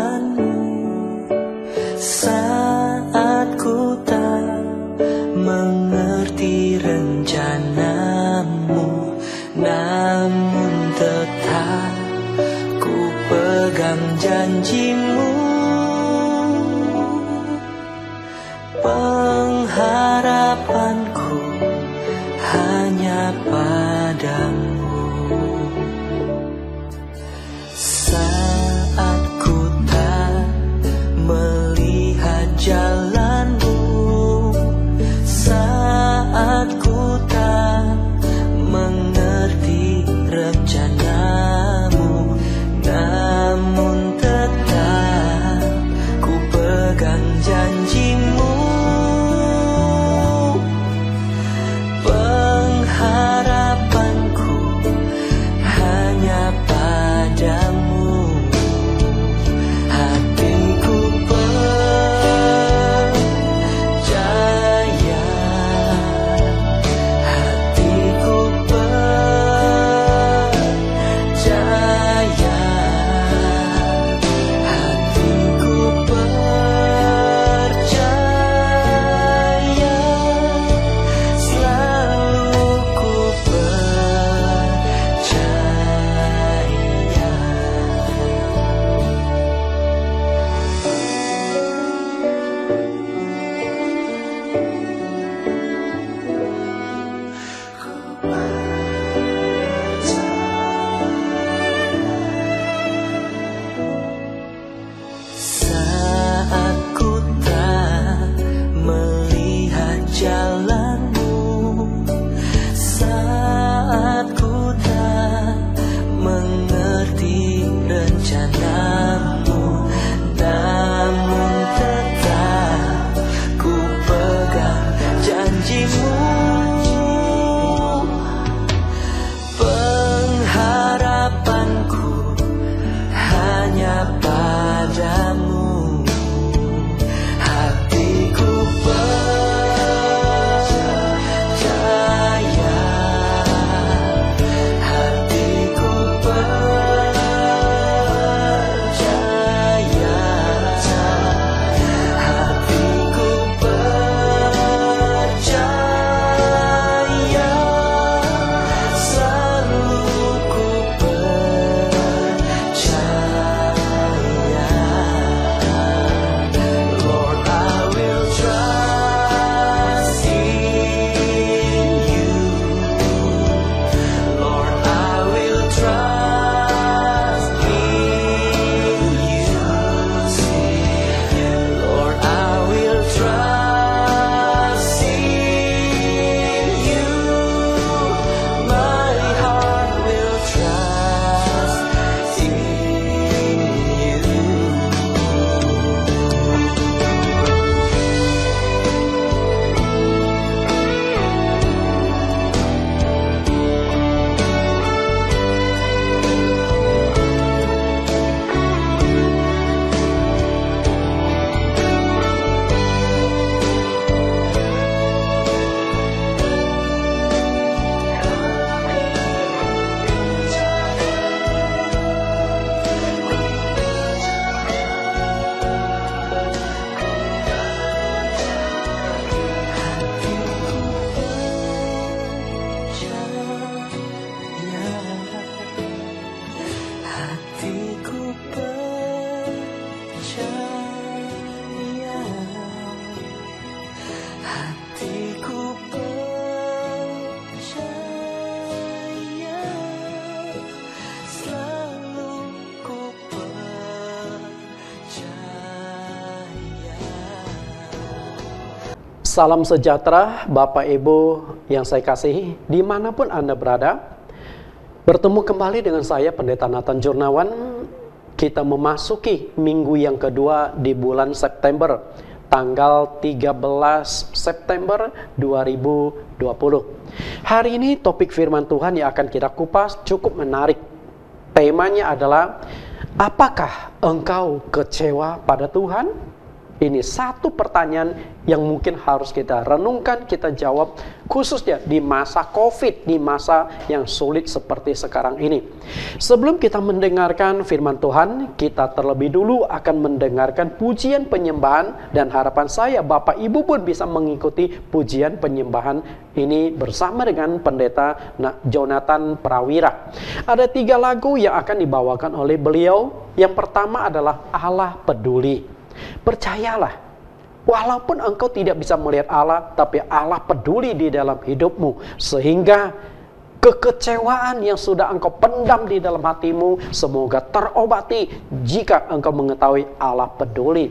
jalanmu, saat ku tak mengerti rencanamu, namun tetap ku pegang janjimu. Pengharapanku hanya padamu. Saat ku tak melihat jalanmu, saat ku tak mengerti rencanamu, namun tetap ku pegang janjimu. Pengharapanku hanya padamu. Hatiku percaya, hatiku percaya, hatiku percaya, selalu ku percaya. Saat ku tak melihat jalanmu, saat ku tak mengerti rencanamu, namun tetap ku pegang janjimu. Pengharapanku hanya padamu. Hatiku percaya, hatiku percaya, hatiku percaya, selalu ku percaya. Lord, I will trust in you. Lord, I will trust in you. Lord, I will trust in you. My heart will trust in you. Hatiku percaya, hatiku percaya, selalu ku percaya. Salam sejahtera Bapak Ibu yang saya kasihi, dimanapun Anda berada. Bertemu kembali dengan saya Pendeta Nathan Jurnawan. Kita memasuki minggu yang kedua di bulan September, tanggal 13 September 2020. Hari ini topik firman Tuhan yang akan kita kupas cukup menarik. Temanya adalah, apakah engkau kecewa pada Tuhan? Ini satu pertanyaan yang mungkin harus kita renungkan, kita jawab, khususnya di masa COVID, di masa yang sulit seperti sekarang ini. Sebelum kita mendengarkan firman Tuhan, kita terlebih dulu akan mendengarkan pujian penyembahan, dan harapan saya Bapak Ibu pun bisa mengikuti pujian penyembahan ini bersama dengan Pendeta Jonathan Prawira. Ada 3 lagu yang akan dibawakan oleh beliau. Yang pertama adalah Allah Peduli. Percayalah, walaupun engkau tidak bisa melihat Allah, tapi Allah peduli di dalam hidupmu, sehingga kekecewaan yang sudah engkau pendam di dalam hatimu semoga terobati jika engkau mengetahui Allah peduli.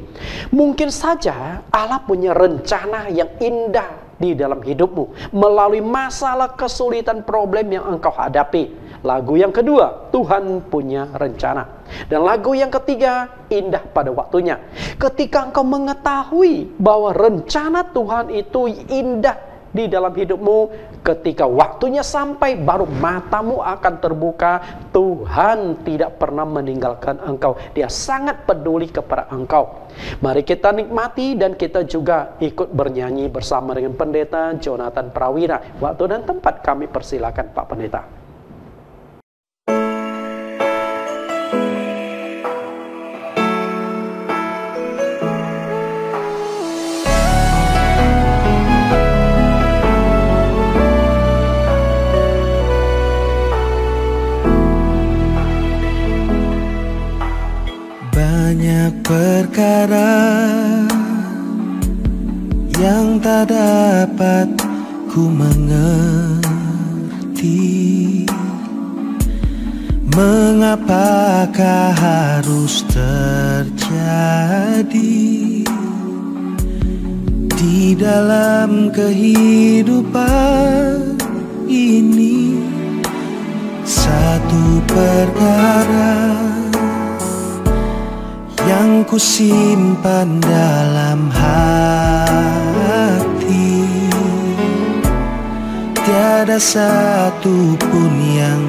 Mungkin saja Allah punya rencana yang indah di dalam hidupmu melalui masalah, kesulitan, problem yang engkau hadapi. Lagu yang kedua, Tuhan punya rencana. Dan lagu yang ketiga, indah pada waktunya. Ketika engkau mengetahui bahwa rencana Tuhan itu indah di dalam hidupmu, ketika waktunya sampai baru matamu akan terbuka. Tuhan tidak pernah meninggalkan engkau. Dia sangat peduli kepada engkau. Mari kita nikmati dan kita juga ikut bernyanyi bersama dengan Pendeta Jonathan Prawira. Waktu dan tempat kami persilakan Pak Pendeta. Banyak perkara yang tak dapat ku mengerti. Mengapakah harus terjadi di dalam kehidupan ini? Satu perkara yang ku simpan dalam hati, tiada satu pun yang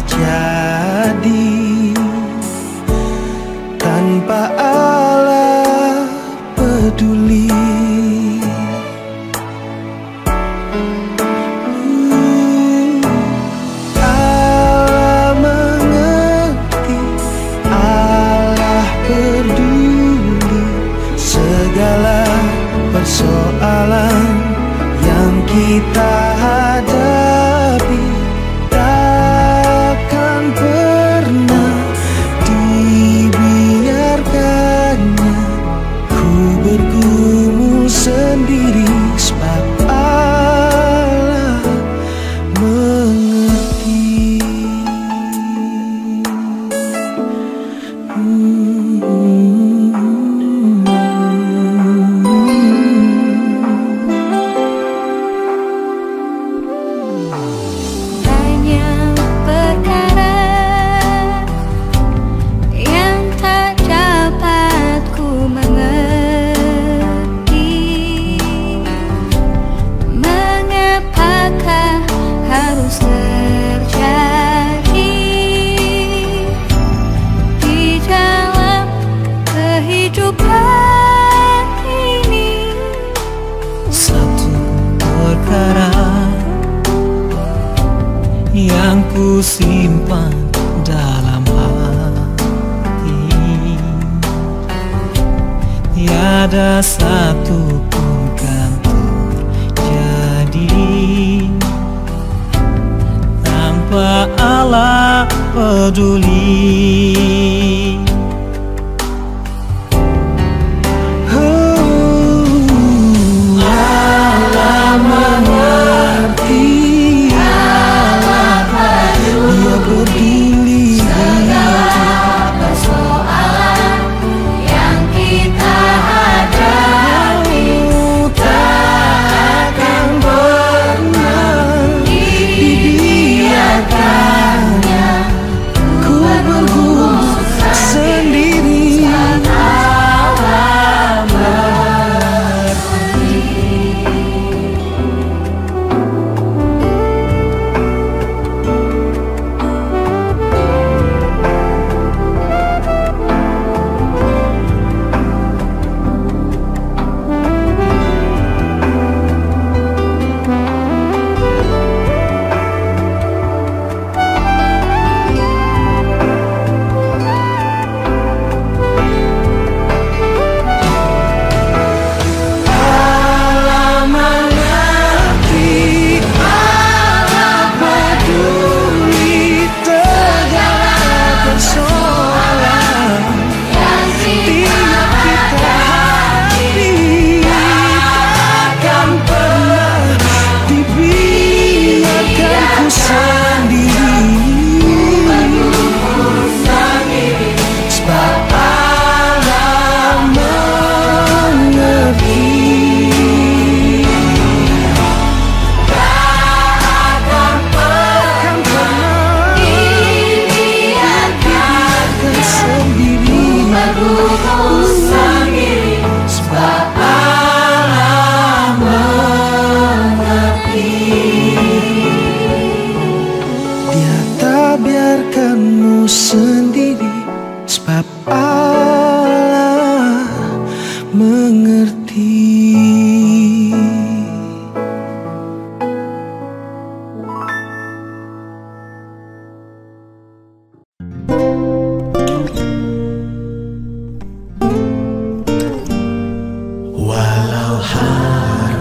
terjadi tanpa Allah peduli. Persoalan yang kita hadapi takkan pernah dibiarkannya. Ku bergumul sendiri sebab Allah mengerti. Yang ku simpan dalam hati, tiada satu pun kan terjadi tanpa Allah peduli. Allah mengerti. Ku bergumul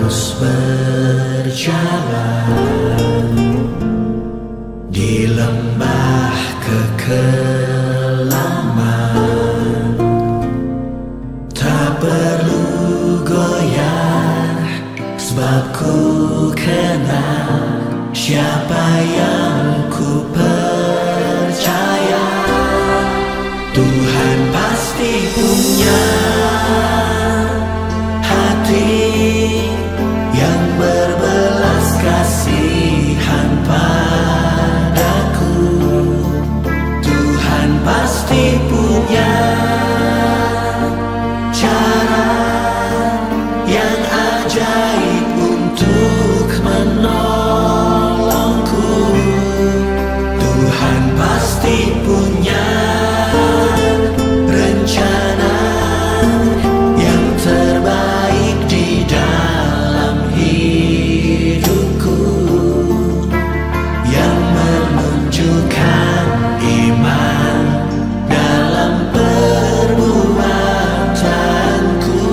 terus berjalan di lembah kekelaman. Tak perlu goyah, sebab ku kenal siapa yang ku percaya. Tuhan pasti punya hati yang berbelas kasihan padaku. Tuhan pasti punya cara yang ajaib untuk menolongku. Tuhan pasti punya rencana yang terbaik di dalam hidupku, yang menunjukkan iman dalam perbuatanku.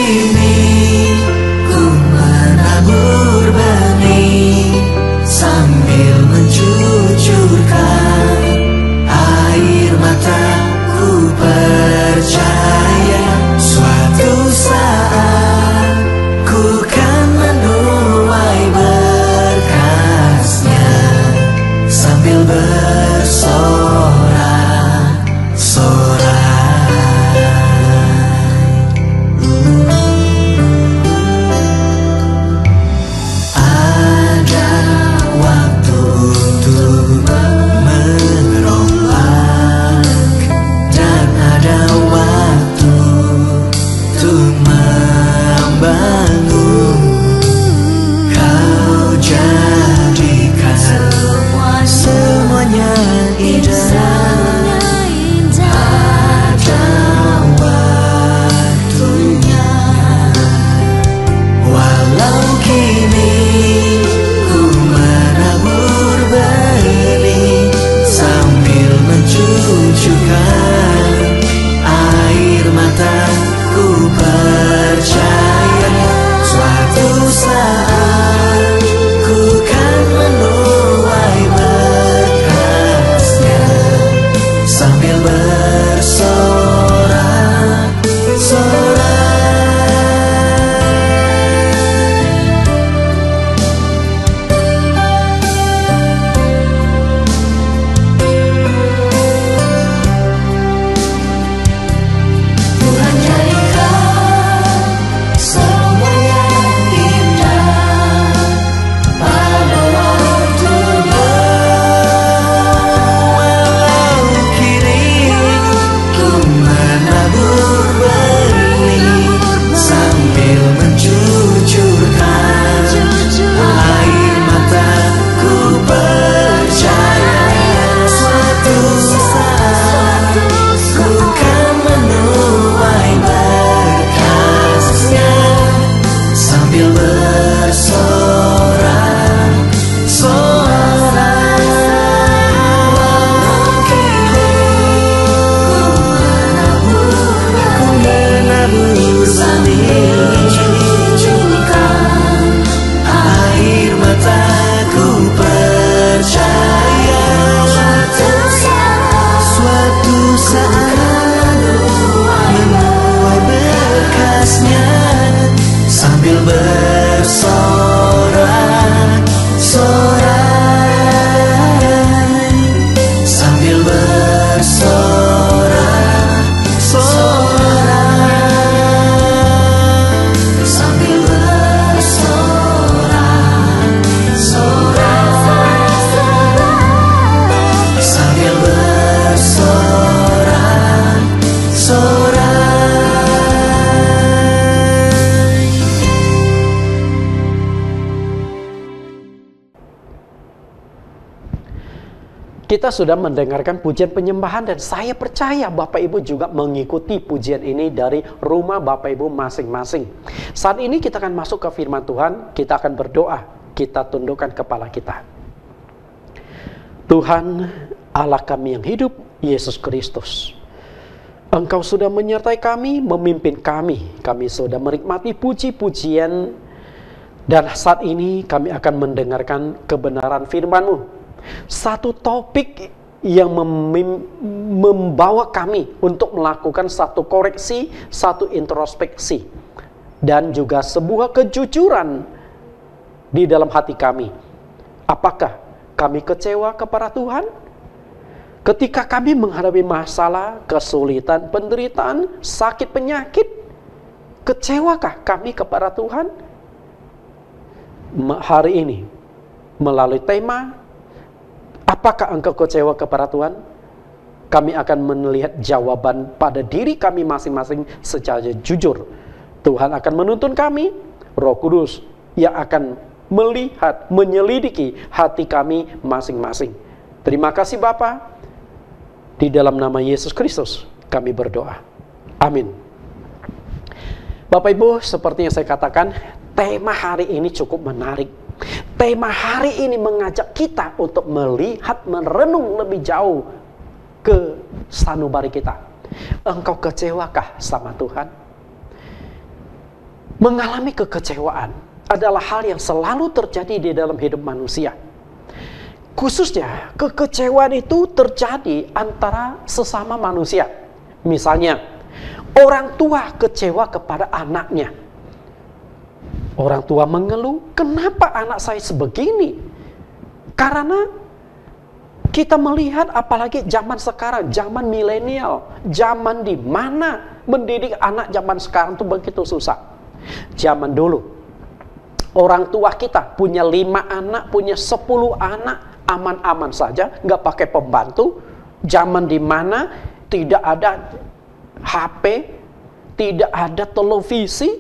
kini ku menabur benih sambil mencucurkan air mata. Ku percaya suatu saat ku kan menuai berkasnya sambil bersorak-sorai. Ada waktu untuk merombak dan ada waktu untuk membangun. Kau jadikan semuanya indah. Ada waktunya. Walau kini ku menabur benih sambil mencucurkan air mata. Ku percaya suatu saat ku kan menuai berkasnya sambil bersorak-sorai. Tuhan jadikan semuanya indah pada waktunya. Walau kini ku menabur benih sambil mencucurkan air mata. Ku percaya suatu saat ku kan menuai berkasnya sambil bersorak-sorai. Walau kini ku menabur sambil mencucurkan air mata. Ku percaya suatu saat menuai berkasnya sambil bersorak-sorai. Sambil bersorak-sorai. Sambil bersorak-sorai. Sambil bersorak-sorai. Kita sudah mendengarkan pujian penyembahan dan saya percaya Bapak Ibu juga mengikuti pujian ini dari rumah Bapak Ibu masing-masing. Saat ini kita akan masuk ke firman Tuhan, kita akan berdoa, kita tundukkan kepala kita. Tuhan Allah kami yang hidup, Yesus Kristus, Engkau sudah menyertai kami, memimpin kami sudah menikmati puji-pujian, dan saat ini kami akan mendengarkan kebenaran firman-Mu. Satu topik yang membawa kami untuk melakukan satu koreksi, satu introspeksi, dan juga sebuah kejujuran di dalam hati kami. Apakah kami kecewa kepada Tuhan? Ketika kami menghadapi masalah, kesulitan, penderitaan, sakit, penyakit, kecewakah kami kepada Tuhan? Hari ini, melalui tema, apakah engkau kecewa kepada Tuhan? Kami akan melihat jawaban pada diri kami masing-masing secara jujur. Tuhan akan menuntun kami, Roh Kudus yang akan melihat, menyelidiki hati kami masing-masing. Terima kasih Bapa. Di dalam nama Yesus Kristus kami berdoa. Amin. Bapak Ibu, seperti yang saya katakan, tema hari ini cukup menarik. Tema hari ini mengajak kita untuk melihat, merenung lebih jauh ke sanubari kita. Engkau kecewakah sama Tuhan? mengalami kekecewaan adalah hal yang selalu terjadi di dalam hidup manusia. Khususnya kekecewaan itu terjadi antara sesama manusia. Misalnya, orang tua kecewa kepada anaknya. Orang tua mengeluh, kenapa anak saya sebegini? Karena kita melihat apalagi zaman sekarang, zaman milenial, zaman di mana mendidik anak zaman sekarang itu begitu susah. Zaman dulu, orang tua kita punya 5 anak, punya 10 anak, aman-aman saja, nggak pakai pembantu. Zaman di mana tidak ada HP, tidak ada televisi,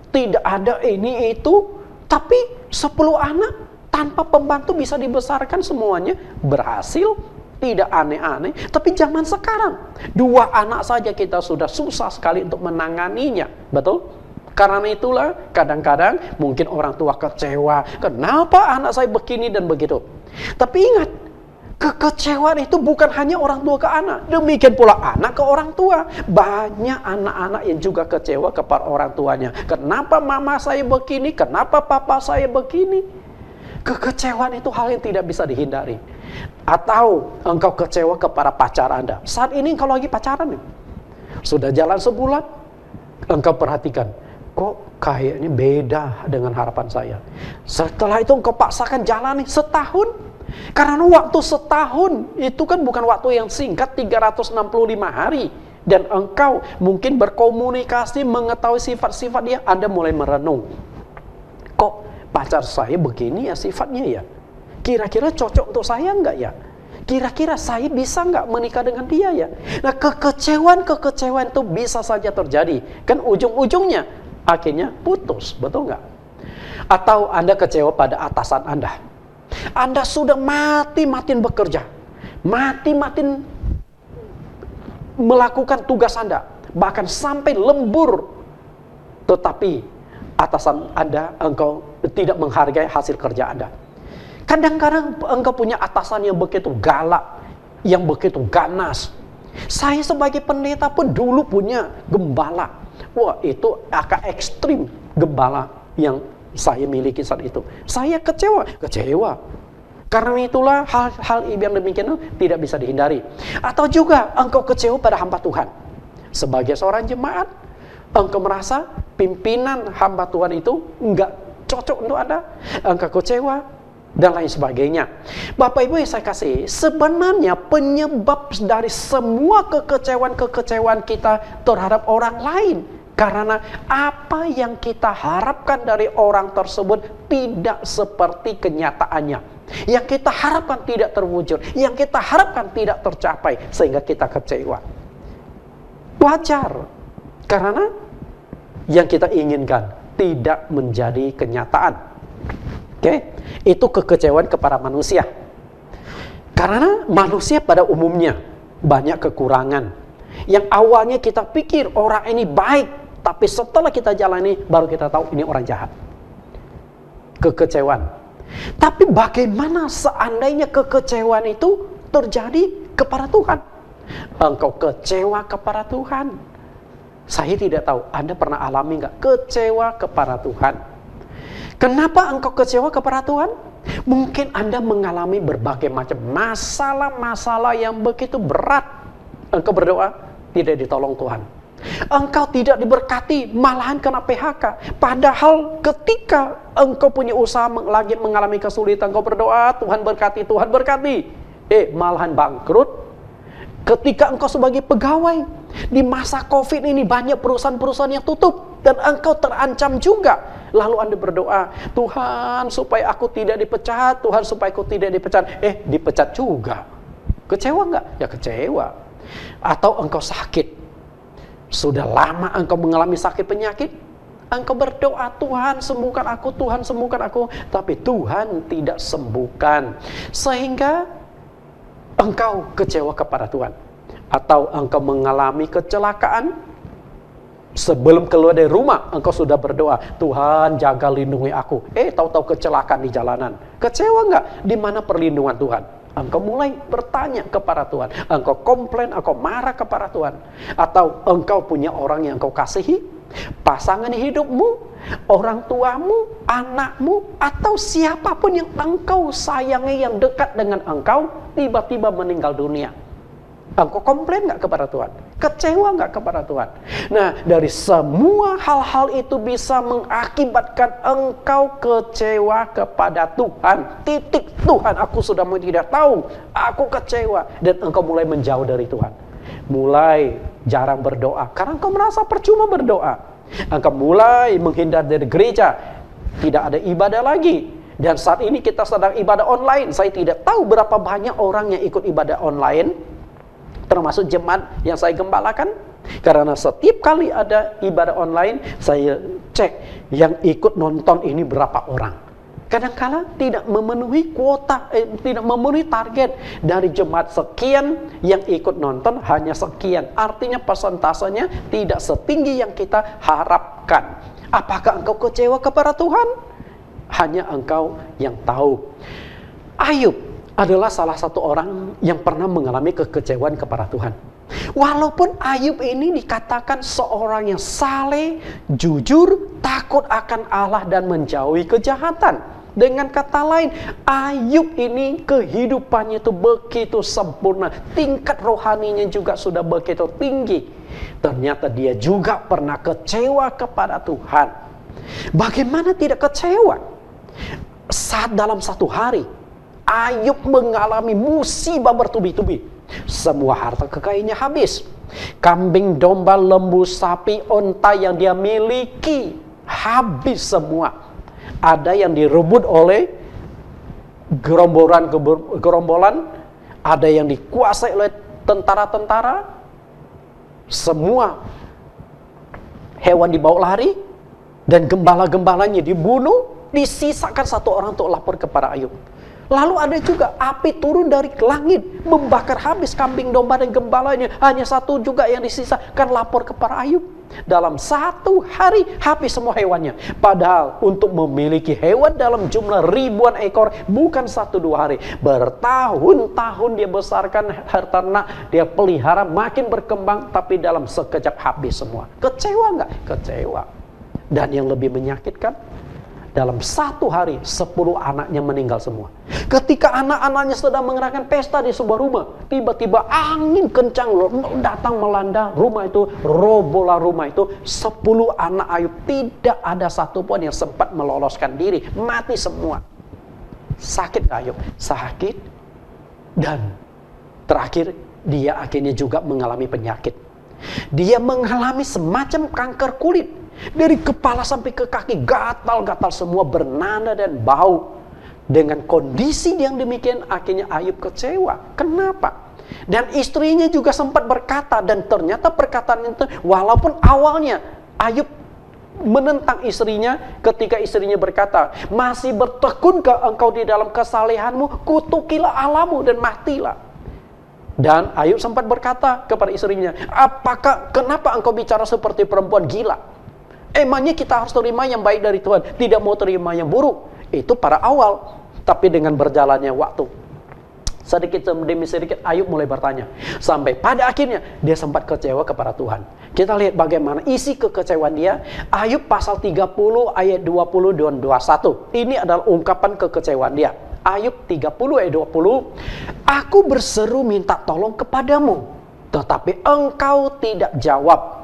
tidak ada ini itu, tapi 10 anak tanpa pembantu bisa dibesarkan semuanya, berhasil, tidak aneh-aneh. Tapi zaman sekarang, 2 anak saja kita sudah susah sekali untuk menanganinya, betul? Karena itulah kadang-kadang mungkin orang tua kecewa, kenapa anak saya begini dan begitu. Tapi ingat, kekecewaan itu bukan hanya orang tua ke anak, demikian pula anak ke orang tua. Banyak anak-anak yang juga kecewa kepada orang tuanya. Kenapa mama saya begini? Kenapa papa saya begini? Kekecewaan itu hal yang tidak bisa dihindari. Atau engkau kecewa kepada pacar Anda. Saat ini engkau lagi pacaran nih, sudah jalan sebulan, engkau perhatikan, kok kayaknya beda dengan harapan saya. Setelah itu engkau paksakan jalani setahun. Karena waktu setahun itu kan bukan waktu yang singkat, 365 hari. Dan engkau mungkin berkomunikasi, mengetahui sifat-sifat dia. Anda mulai merenung, kok pacar saya begini ya sifatnya ya? Kira-kira cocok untuk saya enggak ya? Kira-kira saya bisa enggak menikah dengan dia ya? Nah, kekecewaan itu bisa saja terjadi. Kan ujung-ujungnya akhirnya putus, betul enggak? Atau Anda kecewa pada atasan Anda. Anda sudah mati-matiin bekerja, mati-matiin melakukan tugas Anda, bahkan sampai lembur, tetapi atasan Anda, engkau tidak menghargai hasil kerja Anda. Kadang-kadang engkau punya atasan yang begitu galak, yang begitu ganas. Saya sebagai pendeta pun dulu punya gembala. Wah, itu agak ekstrim gembala yang saya miliki saat itu. Saya kecewa. Karena itulah hal-hal yang demikian tidak bisa dihindari. Atau juga engkau kecewa pada hamba Tuhan. Sebagai seorang jemaat, engkau merasa pimpinan hamba Tuhan itu enggak cocok untuk Anda. Engkau kecewa dan lain sebagainya. Bapak Ibu yang saya kasih, sebenarnya penyebab dari semua kekecewaan kita terhadap orang lain, karena apa yang kita harapkan dari orang tersebut tidak seperti kenyataannya. Yang kita harapkan tidak terwujud, yang kita harapkan tidak tercapai, sehingga kita kecewa. Wajar, karena yang kita inginkan tidak menjadi kenyataan. Oke, itu kekecewaan kepada manusia. Karena manusia pada umumnya banyak kekurangan. Yang awalnya kita pikir orang ini baik, tapi setelah kita jalani baru kita tahu ini orang jahat. Kekecewaan. Tapi bagaimana seandainya kekecewaan itu terjadi kepada Tuhan? Engkau kecewa kepada Tuhan. Saya tidak tahu, Anda pernah alami nggak kecewa kepada Tuhan? Kenapa engkau kecewa kepada Tuhan? Mungkin Anda mengalami berbagai macam masalah-masalah yang begitu berat. Engkau berdoa, tidak ditolong Tuhan. Engkau tidak diberkati, malahan kena PHK. Padahal ketika engkau punya usaha lagi mengalami kesulitan, engkau berdoa, Tuhan berkati, Tuhan berkati. Malahan bangkrut. Ketika engkau sebagai pegawai, di masa COVID ini banyak perusahaan-perusahaan yang tutup. Dan engkau terancam juga. Lalu Anda berdoa, Tuhan supaya aku tidak dipecat, Tuhan supaya aku tidak dipecat. Dipecat juga. Kecewa enggak? Ya kecewa. Atau engkau sakit. Sudah lama engkau mengalami sakit penyakit. Engkau berdoa, Tuhan sembuhkan aku, Tuhan sembuhkan aku. Tapi Tuhan tidak sembuhkan. Sehingga engkau kecewa kepada Tuhan. Atau engkau mengalami kecelakaan. Sebelum keluar dari rumah, engkau sudah berdoa, Tuhan jaga lindungi aku. Tahu-tahu kecelakaan di jalanan. Kecewa enggak? Di mana perlindungan Tuhan? Engkau mulai bertanya kepada Tuhan. Engkau komplain, engkau marah kepada Tuhan. Atau engkau punya orang yang engkau kasihi, pasangan hidupmu, orang tuamu, anakmu, atau siapapun yang engkau sayangi yang dekat dengan engkau, tiba-tiba meninggal dunia. Engkau komplain nggak kepada Tuhan? Kecewa nggak kepada Tuhan? Nah, dari semua hal-hal itu bisa mengakibatkan engkau kecewa kepada Tuhan. Titik. Tuhan, aku sudah tidak tahu. Aku kecewa. Dan engkau mulai menjauh dari Tuhan. Mulai jarang berdoa. Karena engkau merasa percuma berdoa. Engkau mulai menghindar dari gereja. Tidak ada ibadah lagi. Dan saat ini kita sedang ibadah online. Saya tidak tahu berapa banyak orang yang ikut ibadah online, termasuk jemaat yang saya gembalakan. Karena setiap kali ada ibadah online, saya cek yang ikut nonton ini berapa orang. Kadang-kala tidak memenuhi kuota, tidak memenuhi target. Dari jemaat sekian yang ikut nonton hanya sekian. Artinya persentasenya tidak setinggi yang kita harapkan. Apakah engkau kecewa kepada Tuhan? Hanya engkau yang tahu. Ayub adalah salah satu orang yang pernah mengalami kekecewaan kepada Tuhan. Walaupun Ayub ini dikatakan seorang yang saleh, jujur, takut akan Allah dan menjauhi kejahatan. Dengan kata lain, Ayub ini kehidupannya itu begitu sempurna. Tingkat rohaninya juga sudah begitu tinggi. Ternyata dia juga pernah kecewa kepada Tuhan. Bagaimana tidak kecewa? Saat dalam satu hari, Ayub mengalami musibah bertubi-tubi. Semua harta kekayaannya habis. Kambing, domba, lembu, sapi, onta yang dia miliki habis semua. Ada yang direbut oleh gerombolan, ada yang dikuasai oleh tentara-tentara. Semua hewan dibawa lari dan gembala-gembalanya dibunuh. Disisakan satu orang untuk lapor kepada Ayub. Lalu ada juga api turun dari langit, membakar habis kambing, domba, dan gembalanya. Hanya satu juga yang disisakan, lapor kepada Ayub. Dalam satu hari habis semua hewannya. Padahal untuk memiliki hewan dalam jumlah ribuan ekor bukan 1-2 hari. Bertahun-tahun dia besarkan ternak, dia pelihara, makin berkembang, tapi dalam sekejap habis semua. Kecewa nggak? Kecewa. Dan yang lebih menyakitkan, dalam satu hari 10 anaknya meninggal semua. Ketika anak-anaknya sedang mengadakan pesta di sebuah rumah, tiba-tiba angin kencang datang melanda rumah itu, robohlah rumah itu. 10 anak Ayub, tidak ada satupun yang sempat meloloskan diri, mati semua. Sakit Ayub? Sakit. Dan terakhir dia akhirnya juga mengalami penyakit. Dia mengalami semacam kanker kulit. Dari kepala sampai ke kaki gatal-gatal semua, bernanah dan bau. Dengan kondisi yang demikian akhirnya Ayub kecewa. Kenapa? Dan istrinya juga sempat berkata, dan ternyata perkataan itu walaupun awalnya Ayub menentang istrinya ketika istrinya berkata, masih bertekunkah engkau di dalam kesalehanmu? Kutukilah Allahmu dan matilah. Dan Ayub sempat berkata kepada istrinya, kenapa engkau bicara seperti perempuan gila? Emangnya kita harus terima yang baik dari Tuhan, tidak mau terima yang buruk? Itu pada awal. Tapi dengan berjalannya waktu, sedikit demi sedikit Ayub mulai bertanya. Sampai pada akhirnya dia sempat kecewa kepada Tuhan. Kita lihat bagaimana isi kekecewaan dia. Ayub pasal 30 ayat 20 dan 21. Ini adalah ungkapan kekecewaan dia. Ayub 30 ayat 20. Aku berseru minta tolong kepadamu, tetapi engkau tidak jawab.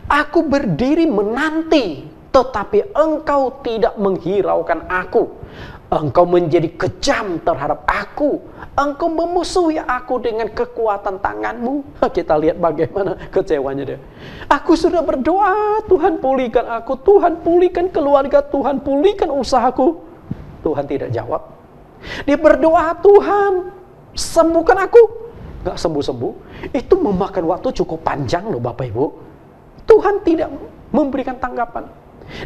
Aku berdiri menanti, tetapi engkau tidak menghiraukan aku. Engkau menjadi kejam terhadap aku. Engkau memusuhi aku dengan kekuatan tanganmu. Kita lihat bagaimana kecewanya dia. Aku sudah berdoa, Tuhan pulihkan aku, Tuhan pulihkan keluarga, Tuhan pulihkan usahaku. Tuhan tidak jawab. Dia berdoa, Tuhan sembuhkan aku. Gak sembuh-sembuh. Itu memakan waktu cukup panjang loh Bapak Ibu. Tuhan tidak memberikan tanggapan.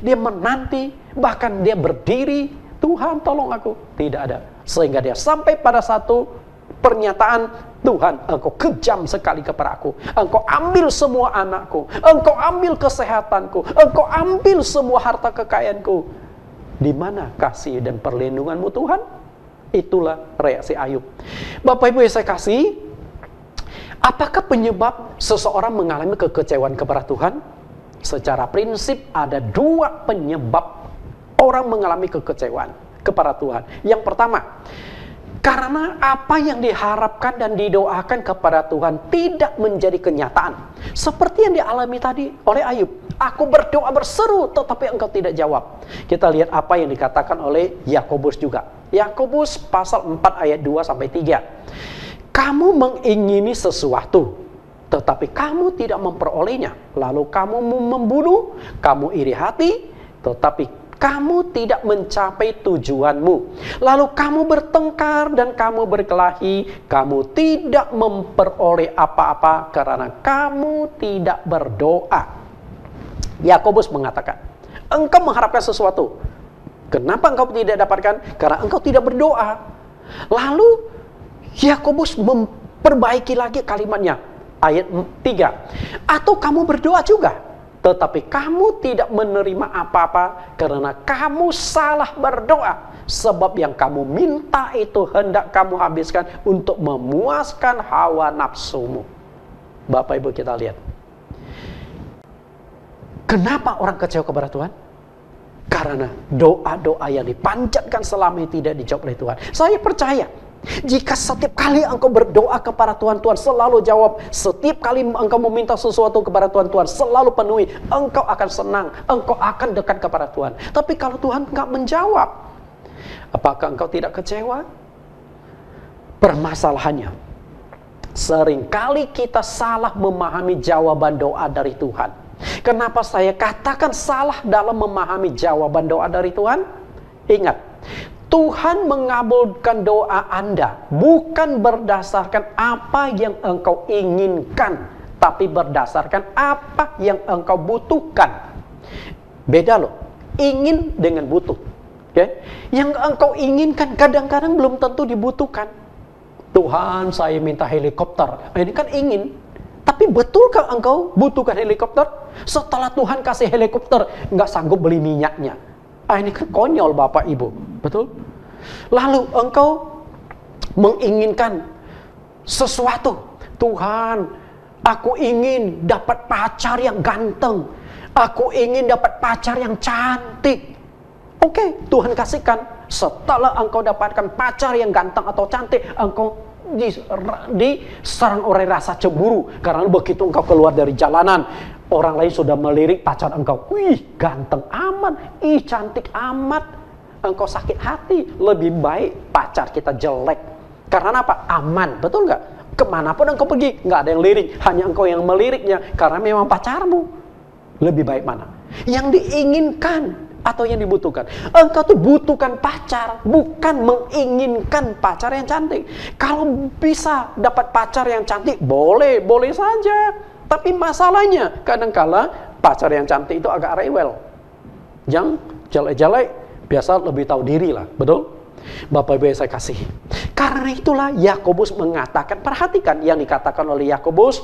Dia menanti, bahkan dia berdiri, Tuhan tolong aku. Tidak ada. Sehingga dia sampai pada satu pernyataan, Tuhan engkau kejam sekali kepada aku. Engkau ambil semua anakku. Engkau ambil kesehatanku. Engkau ambil semua harta kekayaanku. Di mana kasih dan perlindunganmu Tuhan? Itulah reaksi Ayub. Bapak Ibu yang saya kasih, apakah penyebab seseorang mengalami kekecewaan kepada Tuhan? Secara prinsip ada dua penyebab orang mengalami kekecewaan kepada Tuhan. Yang pertama, karena apa yang diharapkan dan didoakan kepada Tuhan tidak menjadi kenyataan. Seperti yang dialami tadi oleh Ayub. Aku berdoa berseru tetapi engkau tidak jawab. Kita lihat apa yang dikatakan oleh Yakobus juga. Yakobus pasal 4 ayat 2-3. Kamu mengingini sesuatu tetapi kamu tidak memperolehnya. Lalu kamu membunuh, kamu iri hati, tetapi kamu tidak mencapai tujuanmu. Lalu kamu bertengkar dan kamu berkelahi, kamu tidak memperoleh apa-apa karena kamu tidak berdoa. Yakobus mengatakan, engkau mengharapkan sesuatu. Kenapa engkau tidak dapatkan? Karena engkau tidak berdoa. Lalu Yakobus memperbaiki lagi kalimatnya. Ayat 3. Atau kamu berdoa juga, tetapi kamu tidak menerima apa-apa karena kamu salah berdoa. Sebab yang kamu minta itu hendak kamu habiskan untuk memuaskan hawa nafsumu. Bapak Ibu, kita lihat. Kenapa orang kecewa kepada Tuhan? Karena doa-doa yang dipanjatkan selama ini tidak dijawab oleh Tuhan. Saya percaya, jika setiap kali engkau berdoa kepada Tuhan, Tuhan selalu jawab. Setiap kali engkau meminta sesuatu kepada Tuhan, Tuhan selalu penuhi. Engkau akan senang, engkau akan dekat kepada Tuhan. Tapi kalau Tuhan nggak menjawab, apakah engkau tidak kecewa? Permasalahannya, seringkali kita salah memahami jawaban doa dari Tuhan. Kenapa saya katakan salah dalam memahami jawaban doa dari Tuhan? Ingat, Tuhan mengabulkan doa Anda bukan berdasarkan apa yang engkau inginkan, tapi berdasarkan apa yang engkau butuhkan. Beda loh, ingin dengan butuh. Okay? Yang engkau inginkan kadang-kadang belum tentu dibutuhkan. Tuhan, saya minta helikopter. Ini kan ingin. Tapi betulkah engkau butuhkan helikopter? Setelah Tuhan kasih helikopter, nggak sanggup beli minyaknya. Ini kan konyol Bapak Ibu. Betul? Lalu engkau menginginkan sesuatu. Tuhan, aku ingin dapat pacar yang ganteng. Aku ingin dapat pacar yang cantik. Oke, Tuhan kasihkan. Setelah engkau dapatkan pacar yang ganteng atau cantik, engkau diserang oleh rasa cemburu. Karena begitu engkau keluar dari jalanan, orang lain sudah melirik pacar engkau. Wih, ganteng amat. Ih, cantik amat. Engkau sakit hati. Lebih baik pacar kita jelek. Karena apa? Aman, betul nggak? Kemanapun engkau pergi, nggak ada yang lirik. Hanya engkau yang meliriknya, karena memang pacarmu. Lebih baik mana? Yang diinginkan atau yang dibutuhkan? Engkau tuh butuhkan pacar, bukan menginginkan pacar yang cantik. Kalau bisa dapat pacar yang cantik, boleh saja. Tapi masalahnya, kadang-kala pacar yang cantik itu agak rewel. Yang jelek-jelek, biasa lebih tahu diri lah, betul? Bapak Ibu yang saya kasih. Karena itulah Yakobus mengatakan, perhatikan yang dikatakan oleh Yakobus,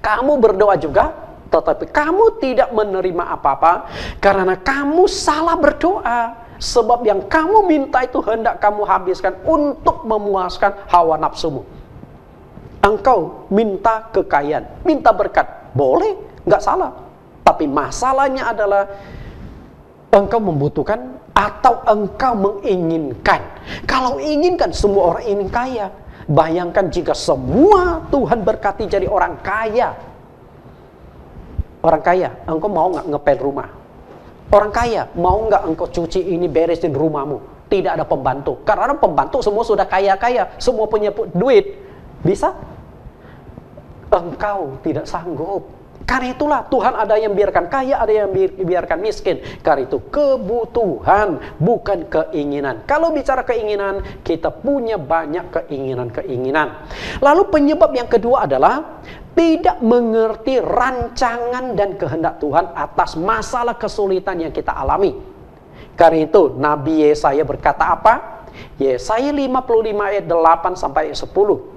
kamu berdoa juga, tetapi kamu tidak menerima apa-apa karena kamu salah berdoa. Sebab yang kamu minta itu hendak kamu habiskan untuk memuaskan hawa nafsumu. Engkau minta kekayaan, minta berkat, boleh, nggak salah. Tapi masalahnya adalah engkau membutuhkan atau engkau menginginkan. Kalau inginkan, semua orang ingin kaya. Bayangkan jika semua Tuhan berkati jadi orang kaya. Orang kaya, engkau mau nggak ngepel rumah? Orang kaya, mau nggak engkau cuci ini, beresin rumahmu? Tidak ada pembantu. Karena pembantu semua sudah kaya-kaya, semua punya duit. Bisa? Engkau tidak sanggup. Karena itulah Tuhan ada yang biarkan kaya, ada yang biarkan miskin. Karena itu kebutuhan, bukan keinginan. Kalau bicara keinginan, kita punya banyak keinginan-keinginan. Lalu penyebab yang kedua adalah tidak mengerti rancangan dan kehendak Tuhan atas masalah kesulitan yang kita alami. Karena itu Nabi Yesaya berkata apa? Yesaya 55 ayat 8 sampai 10.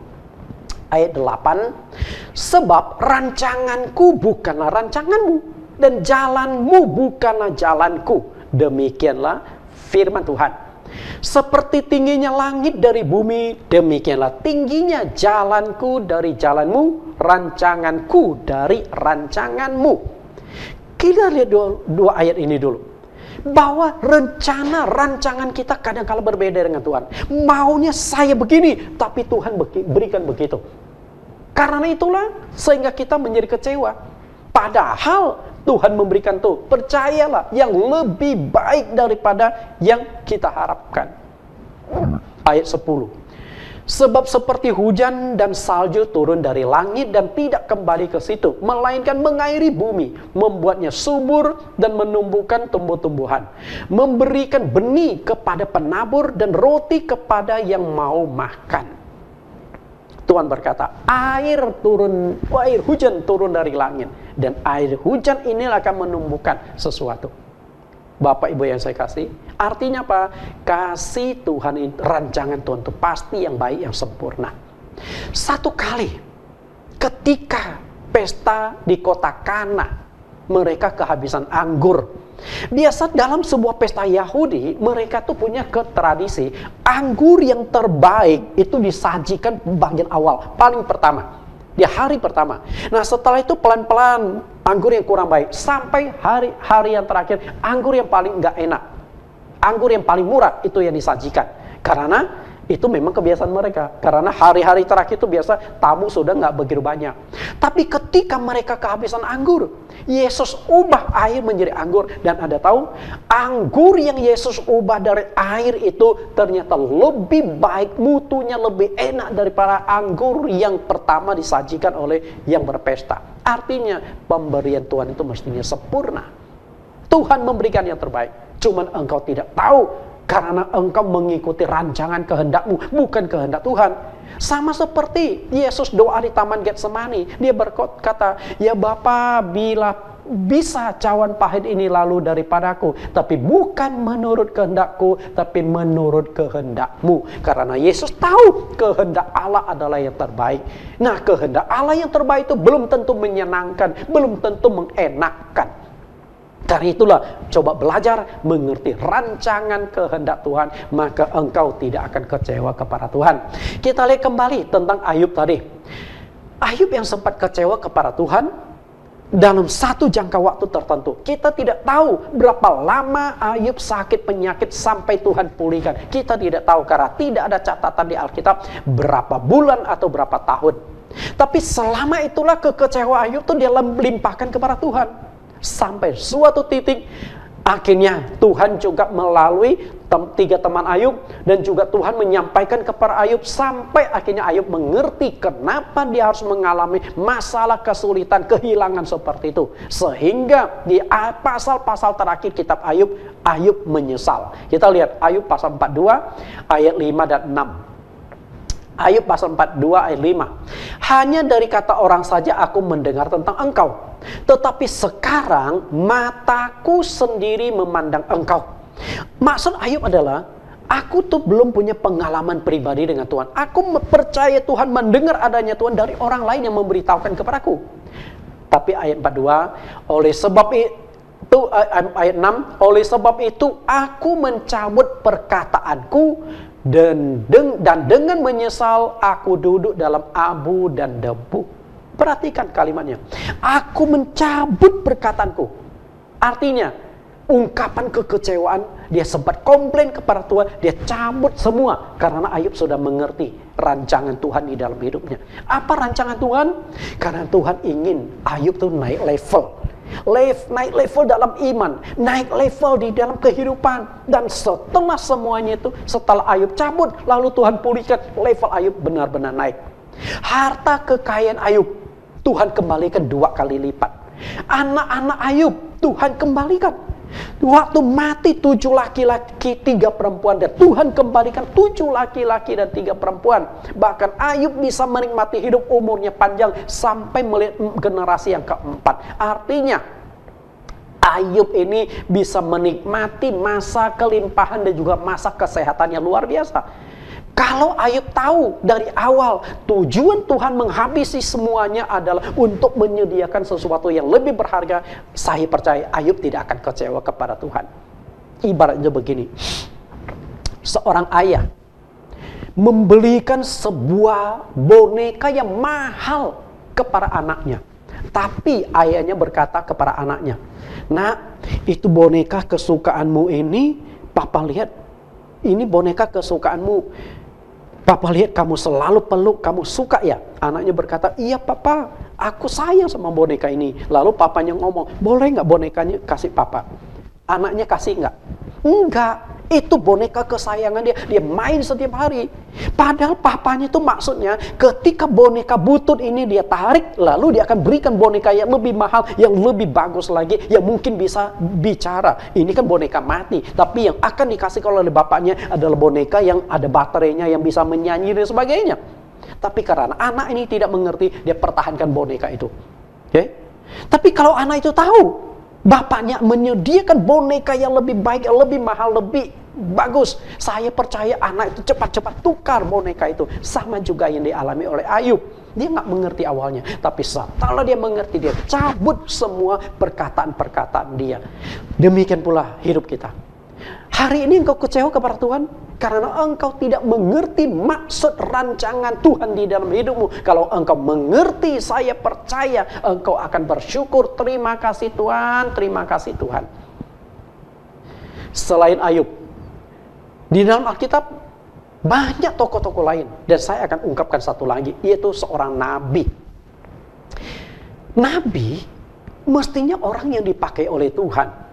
Ayat 8, sebab rancanganku bukanlah rancanganmu, dan jalanmu bukanlah jalanku. Demikianlah firman Tuhan. Seperti tingginya langit dari bumi, demikianlah tingginya jalanku dari jalanmu, rancanganku dari rancanganmu. Kita lihat dua ayat ini dulu. Bahwa rancangan kita kadang-kala berbeda dengan Tuhan. Maunya saya begini, tapi Tuhan berikan begitu. Karena itulah sehingga kita menjadi kecewa. Padahal Tuhan memberikan tuh, percayalah, yang lebih baik daripada yang kita harapkan. Ayat 10. Sebab seperti hujan dan salju turun dari langit dan tidak kembali ke situ, melainkan mengairi bumi, membuatnya subur dan menumbuhkan tumbuh-tumbuhan, memberikan benih kepada penabur dan roti kepada yang mau makan. Tuhan berkata, air hujan turun dari langit, dan air hujan inilah akan menumbuhkan sesuatu. Bapak Ibu yang saya kasih, artinya apa? Kasih Tuhan, rancangan Tuhan itu pasti yang baik, yang sempurna. Satu kali ketika pesta di kota Kana, mereka kehabisan anggur. Biasa dalam sebuah pesta Yahudi, mereka tuh punya tradisi, anggur yang terbaik itu disajikan bagian awal, paling pertama, di hari pertama. Nah setelah itu pelan-pelan anggur yang kurang baik, sampai hari yang terakhir anggur yang paling nggak enak, anggur yang paling murah itu yang disajikan. Karena itu memang kebiasaan mereka. Karena hari-hari terakhir itu biasa tamu sudah nggak begitu banyak. Tapi ketika mereka kehabisan anggur, Yesus ubah air menjadi anggur. Dan Anda tahu, anggur yang Yesus ubah dari air itu ternyata lebih baik, mutunya lebih enak daripada anggur yang pertama disajikan oleh yang berpesta. Artinya pemberian Tuhan itu mestinya sempurna. Tuhan memberikan yang terbaik. Cuman engkau tidak tahu, karena engkau mengikuti rancangan kehendakmu, bukan kehendak Tuhan. Sama seperti Yesus doa di Taman Getsemani. Dia berkata, ya Bapa, bila bisa cawan pahit ini lalu daripadaku, tapi bukan menurut kehendakku, tapi menurut kehendakmu. Karena Yesus tahu kehendak Allah adalah yang terbaik. Nah, kehendak Allah yang terbaik itu belum tentu menyenangkan, belum tentu mengenakkan. Karena itulah, coba belajar mengerti rancangan kehendak Tuhan, maka engkau tidak akan kecewa kepada Tuhan. Kita lihat kembali tentang Ayub tadi. Ayub yang sempat kecewa kepada Tuhan dalam satu jangka waktu tertentu. Kita tidak tahu berapa lama Ayub sakit penyakit sampai Tuhan pulihkan. Kita tidak tahu karena tidak ada catatan di Alkitab berapa bulan atau berapa tahun. Tapi selama itulah kekecewaan Ayub itu dia limpahkan kepada Tuhan. Sampai suatu titik akhirnya Tuhan juga melalui tiga teman Ayub, dan juga Tuhan menyampaikan kepada Ayub, sampai akhirnya Ayub mengerti kenapa dia harus mengalami masalah, kesulitan, kehilangan seperti itu. Sehingga di pasal-pasal terakhir kitab Ayub, Ayub menyesal. Kita lihat Ayub pasal 42 ayat 5 dan 6. Ayub pasal 42 ayat 5. Hanya dari kata orang saja aku mendengar tentang engkau, tetapi sekarang mataku sendiri memandang engkau. Maksud Ayub adalah, aku tuh belum punya pengalaman pribadi dengan Tuhan. Aku percaya Tuhan, mendengar adanya Tuhan dari orang lain yang memberitahukan kepadaku. Tapi ayat 42, oleh sebab itu, ayat 6, oleh sebab itu aku mencabut perkataanku, dan dengan menyesal aku duduk dalam abu dan debu. Perhatikan kalimatnya, aku mencabut perkataanku. Artinya ungkapan kekecewaan, dia sempat komplain kepada Tuhan, dia cabut semua karena Ayub sudah mengerti rancangan Tuhan di dalam hidupnya. Apa rancangan Tuhan? Karena Tuhan ingin Ayub tuh naik level. Naik level dalam iman, naik level di dalam kehidupan. Dan setelah semuanya itu, setelah Ayub cabut, lalu Tuhan pulihkan, level Ayub benar-benar naik. Harta kekayaan Ayub Tuhan kembalikan 2 kali lipat. Anak-anak Ayub Tuhan kembalikan. Waktu mati 7 laki-laki 3 perempuan, dan Tuhan kembalikan 7 laki-laki dan 3 perempuan. Bahkan Ayub bisa menikmati hidup, umurnya panjang sampai melihat generasi yang keempat. Artinya Ayub ini bisa menikmati masa kelimpahan dan juga masa kesehatan yang luar biasa. Kalau Ayub tahu dari awal tujuan Tuhan menghabisi semuanya adalah untuk menyediakan sesuatu yang lebih berharga, saya percaya Ayub tidak akan kecewa kepada Tuhan. Ibaratnya begini, seorang ayah membelikan sebuah boneka yang mahal kepada anaknya. Tapi ayahnya berkata kepada anaknya, "Nak, itu boneka kesukaanmu ini, Papa lihat, ini boneka kesukaanmu. Papa lihat kamu selalu peluk, kamu suka ya?" Anaknya berkata, "Iya Papa, aku sayang sama boneka ini." Lalu papanya ngomong, "Boleh nggak bonekanya kasih Papa?" Anaknya kasih nggak? Enggak. Itu boneka kesayangan dia. Dia main setiap hari. Padahal papanya itu maksudnya ketika boneka butut ini dia tarik, lalu dia akan berikan boneka yang lebih mahal, yang lebih bagus lagi, yang mungkin bisa bicara. Ini kan boneka mati. Tapi yang akan dikasih oleh bapaknya adalah boneka yang ada baterainya, yang bisa menyanyi dan sebagainya. Tapi karena anak ini tidak mengerti, dia pertahankan boneka itu. Oke? Tapi kalau anak itu tahu bapaknya menyediakan boneka yang lebih baik, yang lebih mahal, lebih bagus, saya percaya anak itu cepat-cepat tukar boneka itu. Sama juga yang dialami oleh Ayub. Dia nggak mengerti awalnya, tapi setelah dia mengerti, dia cabut semua perkataan-perkataan dia. Demikian pula hidup kita. Hari ini engkau kecewa kepada Tuhan karena engkau tidak mengerti maksud rancangan Tuhan di dalam hidupmu. Kalau engkau mengerti, saya percaya engkau akan bersyukur. Terima kasih Tuhan, terima kasih Tuhan. Selain Ayub, di dalam Alkitab banyak tokoh-tokoh lain. Dan saya akan ungkapkan satu lagi, yaitu seorang nabi. Nabi mestinya orang yang dipakai oleh Tuhan.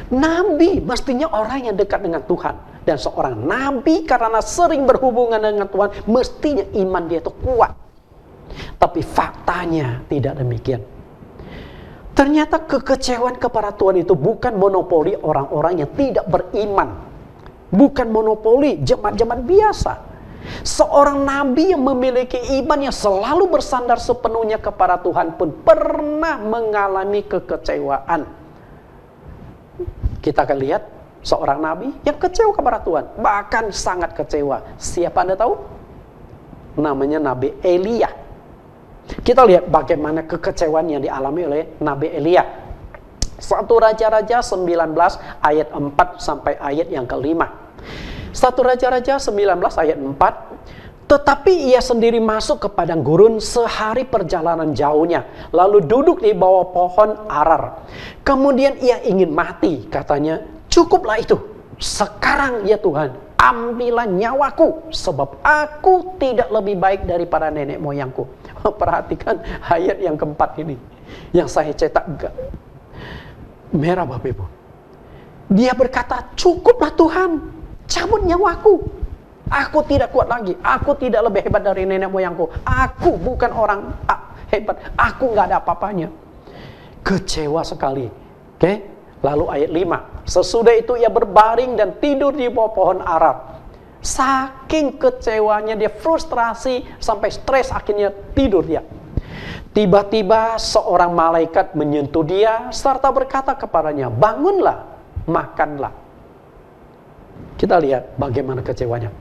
Nabi mestinya orang yang dekat dengan Tuhan. Dan seorang nabi karena sering berhubungan dengan Tuhan, mestinya iman dia itu kuat. Tapi faktanya tidak demikian. Ternyata kekecewaan kepada Tuhan itu bukan monopoli orang-orang yang tidak beriman. Bukan monopoli jemaat-jemaat biasa. Seorang nabi yang memiliki iman yang selalu bersandar sepenuhnya kepada Tuhan pun pernah mengalami kekecewaan. Kita akan lihat seorang nabi yang kecewa kepada Tuhan, bahkan sangat kecewa. Siapa Anda tahu? Namanya Nabi Elia. Kita lihat bagaimana kekecewaan yang dialami oleh Nabi Elia. 1 Raja-Raja 19 ayat 4 sampai ayat yang ke-5. 1 Raja-Raja 19 ayat 4. Tetapi ia sendiri masuk ke padang gurun sehari perjalanan jauhnya, lalu duduk di bawah pohon arar. Kemudian ia ingin mati, katanya, "Cukuplah itu. Sekarang ya Tuhan, ambillah nyawaku, sebab aku tidak lebih baik daripada nenek moyangku." Perhatikan ayat yang keempat ini, yang saya cetak merah Bapak Ibu. Dia berkata, "Cukuplah Tuhan, cabut nyawaku. Aku tidak kuat lagi. Aku tidak lebih hebat dari nenek moyangku. Aku bukan orang hebat. Aku nggak ada apa-apanya." Kecewa sekali. Oke? Lalu ayat 5. Sesudah itu ia berbaring dan tidur di bawah pohon arar. Saking kecewanya, dia frustrasi sampai stres, akhirnya tidur dia. Tiba-tiba seorang malaikat menyentuh dia serta berkata kepadanya, "Bangunlah, makanlah." Kita lihat bagaimana kecewanya.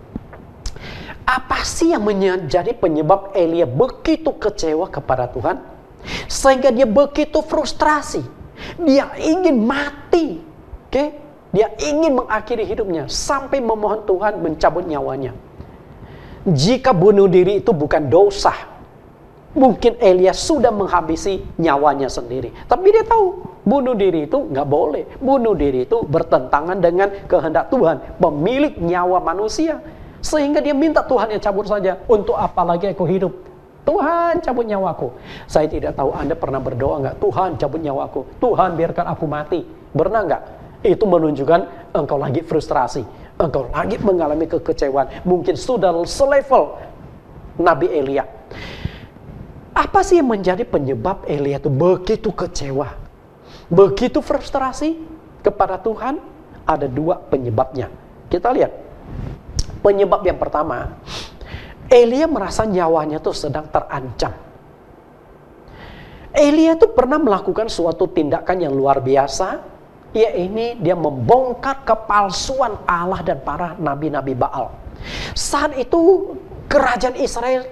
Apa sih yang menjadi penyebab Elia begitu kecewa kepada Tuhan? Sehingga dia begitu frustrasi. Dia ingin mati. Oke? Dia ingin mengakhiri hidupnya sampai memohon Tuhan mencabut nyawanya. Jika bunuh diri itu bukan dosa, mungkin Elia sudah menghabisi nyawanya sendiri. Tapi dia tahu bunuh diri itu nggak boleh. Bunuh diri itu bertentangan dengan kehendak Tuhan, pemilik nyawa manusia. Sehingga dia minta Tuhan yang cabut saja. Untuk apa lagi aku hidup? Tuhan cabut nyawaku. Saya tidak tahu Anda pernah berdoa nggak? Tuhan cabut nyawaku. Tuhan biarkan aku mati. Pernah nggak? Itu menunjukkan engkau lagi frustrasi. Engkau lagi mengalami kekecewaan. Mungkin sudah selevel Nabi Elia. Apa sih yang menjadi penyebab Elia itu begitu kecewa, begitu frustrasi kepada Tuhan? Ada dua penyebabnya. Kita lihat. Penyebab yang pertama, Elia merasa nyawanya itu sedang terancam. Elia itu pernah melakukan suatu tindakan yang luar biasa, yaitu dia membongkar kepalsuan Allah dan para nabi-nabi Baal. Saat itu kerajaan Israel,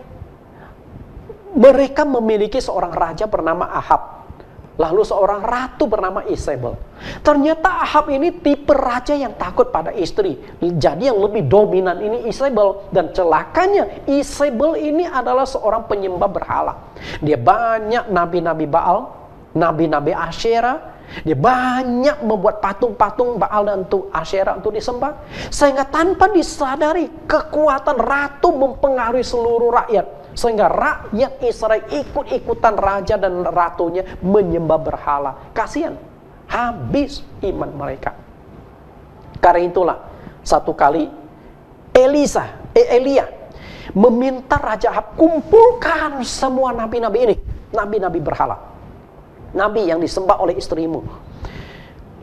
mereka memiliki seorang raja bernama Ahab. Lalu seorang ratu bernama Isabel. Ternyata Ahab ini tipe raja yang takut pada istri. Jadi yang lebih dominan ini Isabel. Dan celakanya Isabel ini adalah seorang penyembah berhala. Dia banyak nabi-nabi Baal, nabi-nabi Asyera. Dia banyak membuat patung-patung Baal dan untuk Asyera untuk disembah. Sehingga tanpa disadari kekuatan ratu mempengaruhi seluruh rakyat. Sehingga rakyat Israel ikut-ikutan raja dan ratunya menyembah berhala. Kasihan, habis iman mereka. Karena itulah satu kali Elia meminta Raja Ahab, kumpulkan semua nabi-nabi ini, nabi-nabi berhala, nabi yang disembah oleh istrimu.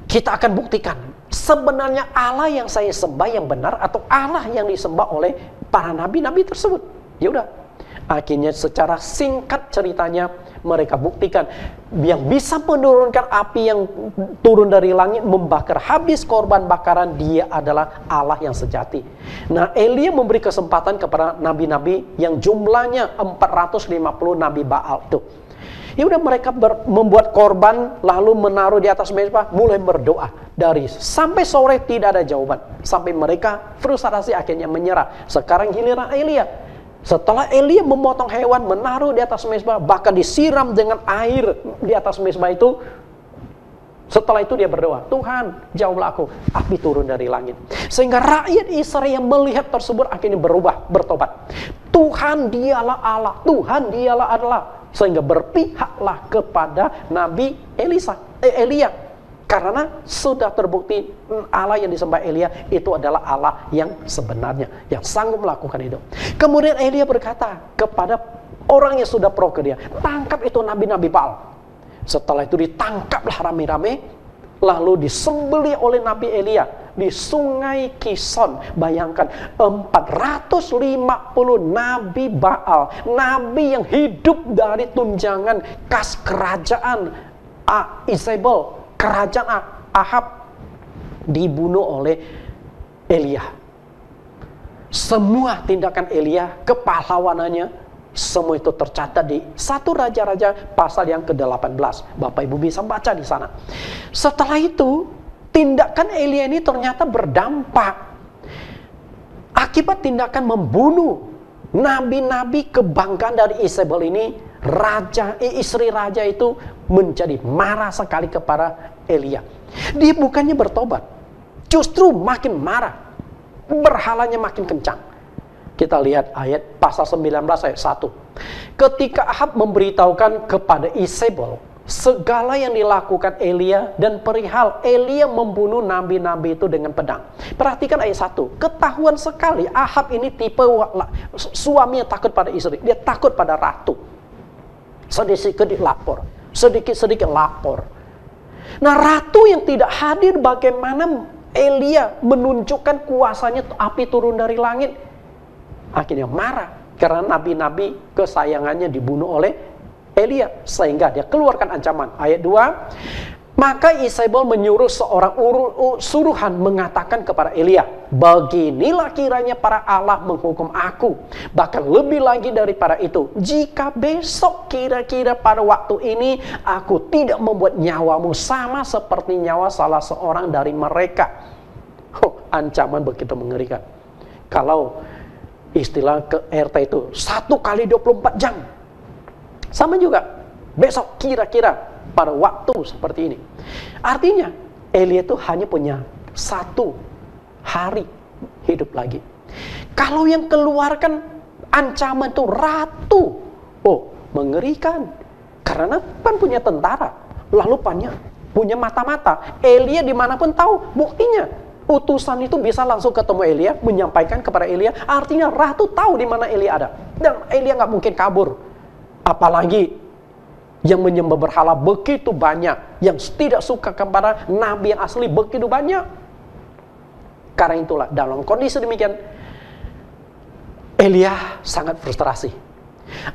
Kita akan buktikan sebenarnya Allah yang saya sembah yang benar atau Allah yang disembah oleh para nabi-nabi tersebut. Ya udah. Akhirnya secara singkat ceritanya mereka buktikan yang bisa menurunkan api yang turun dari langit membakar habis korban bakaran, dia adalah Allah yang sejati. Nah, Elia memberi kesempatan kepada nabi-nabi yang jumlahnya 450 nabi Baal itu. Ya udah, mereka membuat korban lalu menaruh di atas mezbah, mulai berdoa. Dari sampai sore tidak ada jawaban. Sampai mereka frustrasi akhirnya menyerah. Sekarang giliran Elia. Setelah Elia memotong hewan, menaruh di atas mezbah, bahkan disiram dengan air di atas mezbah itu. Setelah itu dia berdoa, Tuhan jawablah aku, api turun dari langit. Sehingga rakyat Israel yang melihat tersebut akhirnya berubah, bertobat. Tuhan dialah Allah, Tuhan dialah Allah. Sehingga berpihaklah kepada Nabi Elia. Karena sudah terbukti Allah yang disembah Elia itu adalah Allah yang sebenarnya, yang sanggup melakukan itu. Kemudian Elia berkata kepada orang yang sudah pro ke dia, tangkap itu nabi-nabi Baal. Setelah itu ditangkaplah rame-rame, lalu disembelih oleh Nabi Elia di sungai Kison. Bayangkan 450 nabi Baal, nabi yang hidup dari tunjangan kas kerajaan Isabel, kerajaan Ahab, dibunuh oleh Elia. Semua tindakan Elia, kepahlawanannya, semua itu tercatat di 1 Raja-Raja pasal yang ke-18. Bapak Ibu bisa baca di sana. Setelah itu, tindakan Elia ini ternyata berdampak. Akibat tindakan membunuh nabi-nabi kebanggaan dari Isabel ini, istri raja itu menjadi marah sekali kepada Elia. Dia bukannya bertobat, justru makin marah, berhalanya makin kencang. Kita lihat ayat pasal 19 ayat 1. Ketika Ahab memberitahukan kepada Isabel segala yang dilakukan Elia dan perihal Elia membunuh nabi-nabi itu dengan pedang. Perhatikan ayat 1. Ketahuan sekali Ahab ini tipe suami yang takut pada istri. Dia takut pada ratu. Sedikit-sedikit lapor. Sedikit-sedikit lapor. Nah, ratu yang tidak hadir, bagaimana Elia menunjukkan kuasanya api turun dari langit? Akhirnya marah karena nabi-nabi kesayangannya dibunuh oleh Elia, sehingga dia keluarkan ancaman. Ayat 2, maka Isabel menyuruh seorang suruhan mengatakan kepada Elia, beginilah kiranya para Allah menghukum aku, bahkan lebih lagi daripada itu, jika besok kira-kira pada waktu ini aku tidak membuat nyawamu sama seperti nyawa salah seorang dari mereka. Ancaman begitu mengerikan. Kalau istilah ke RT itu 1 kali 24 jam. Sama juga besok kira-kira pada waktu seperti ini. Artinya Elia itu hanya punya 1 hari hidup lagi. Kalau yang keluarkan ancaman itu ratu, mengerikan. Karena kan punya tentara, lalu punya mata-mata. Elia dimanapun tahu, buktinya utusan itu bisa langsung ketemu Elia, menyampaikan kepada Elia. Artinya ratu tahu di mana Elia ada, dan Elia nggak mungkin kabur. Apalagi yang menyembah berhala begitu banyak, yang tidak suka kepada nabi yang asli begitu banyak. Karena itulah dalam kondisi demikian Elia sangat frustrasi.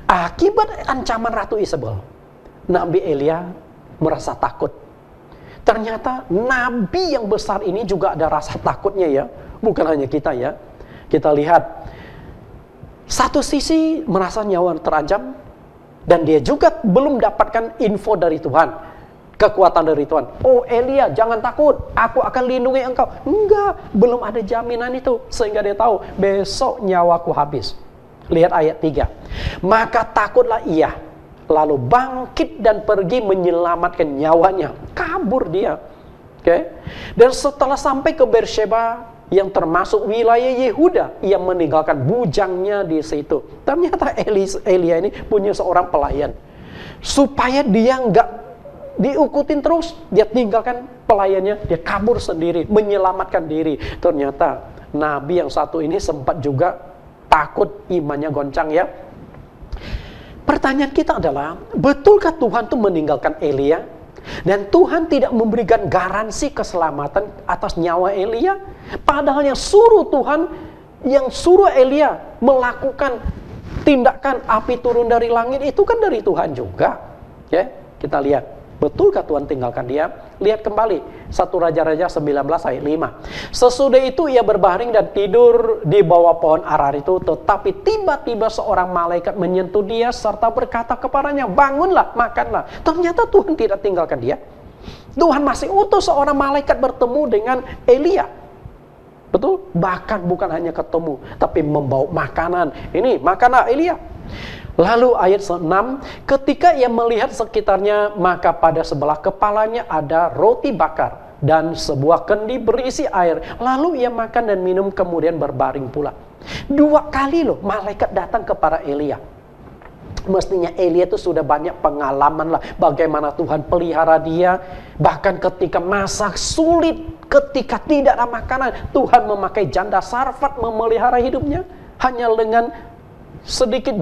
Akibat ancaman Ratu Isabel, Nabi Elia merasa takut. Ternyata nabi yang besar ini juga ada rasa takutnya ya. Bukan hanya kita ya. Kita lihat, satu sisi merasa nyawa terancam, dan dia juga belum dapatkan info dari Tuhan. kekuatan dari Tuhan. Oh Elia, jangan takut, aku akan lindungi engkau. Enggak, belum ada jaminan itu. Sehingga dia tahu, besok nyawaku habis. Lihat ayat 3. Maka takutlah ia, lalu bangkit dan pergi menyelamatkan nyawanya. Kabur dia. Oke. Dan setelah sampai ke Beersheba, yang termasuk wilayah Yehuda, ia meninggalkan bujangnya di situ. Ternyata Elia ini punya seorang pelayan. Supaya dia nggak diikutin terus, dia tinggalkan pelayannya, dia kabur sendiri, menyelamatkan diri. Ternyata nabi yang satu ini sempat juga takut, imannya goncang ya. Pertanyaan kita adalah, betulkah Tuhan tuh meninggalkan Elia? Dan Tuhan tidak memberikan garansi keselamatan atas nyawa Elia. Padahal yang suruh Elia melakukan tindakan api turun dari langit itu kan dari Tuhan juga. Ya, kita lihat. Betulkah Tuhan tinggalkan dia? Lihat kembali 1 Raja-Raja 19 ayat 5. Sesudah itu ia berbaring dan tidur di bawah pohon arar itu. Tetapi tiba-tiba seorang malaikat menyentuh dia serta berkata kepadanya, bangunlah, makanlah. Ternyata Tuhan tidak tinggalkan dia. Tuhan masih utus seorang malaikat bertemu dengan Elia. Betul? Bahkan bukan hanya ketemu, tapi membawa makanan. Ini makanan Elia. Lalu ayat 6, ketika ia melihat sekitarnya, maka pada sebelah kepalanya ada roti bakar dan sebuah kendi berisi air. Lalu ia makan dan minum, kemudian berbaring pula. 2 kali loh malaikat datang kepada Elia. Mestinya Elia itu sudah banyak pengalaman lah, bagaimana Tuhan pelihara dia. Bahkan ketika masa sulit, ketika tidak ada makanan, Tuhan memakai janda Sarfat memelihara hidupnya. Hanya dengan sedikit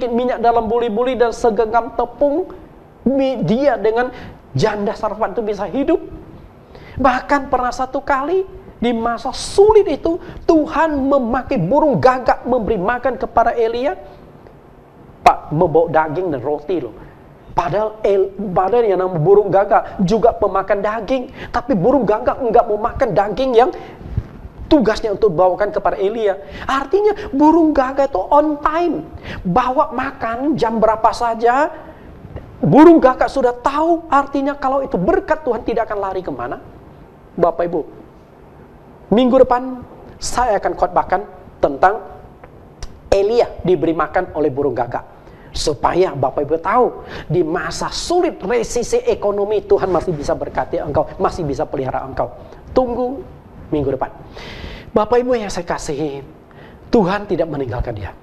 minyak dalam buli-buli dan segenggam tepung, dia dengan janda Sarfat itu bisa hidup. Bahkan pernah satu kali di masa sulit itu, Tuhan memakai burung gagak memberi makan kepada Elia. Pak, membawa daging dan roti loh. Padahal yang namanya burung gagak juga pemakan daging, tapi burung gagak enggak mau makan daging yang tugasnya untuk bawakan kepada Elia. Artinya burung gagak itu on time, bawa makan jam berapa saja. Burung gagak sudah tahu, artinya kalau itu berkat Tuhan tidak akan lari kemana. Bapak Ibu, minggu depan saya akan khotbahkan tentang Elia diberi makan oleh burung gagak, supaya Bapak Ibu tahu di masa sulit, resisi ekonomi, Tuhan masih bisa berkati engkau, masih bisa pelihara engkau. Tunggu minggu depan. Bapak Ibu yang saya kasihi, Tuhan tidak meninggalkan dia.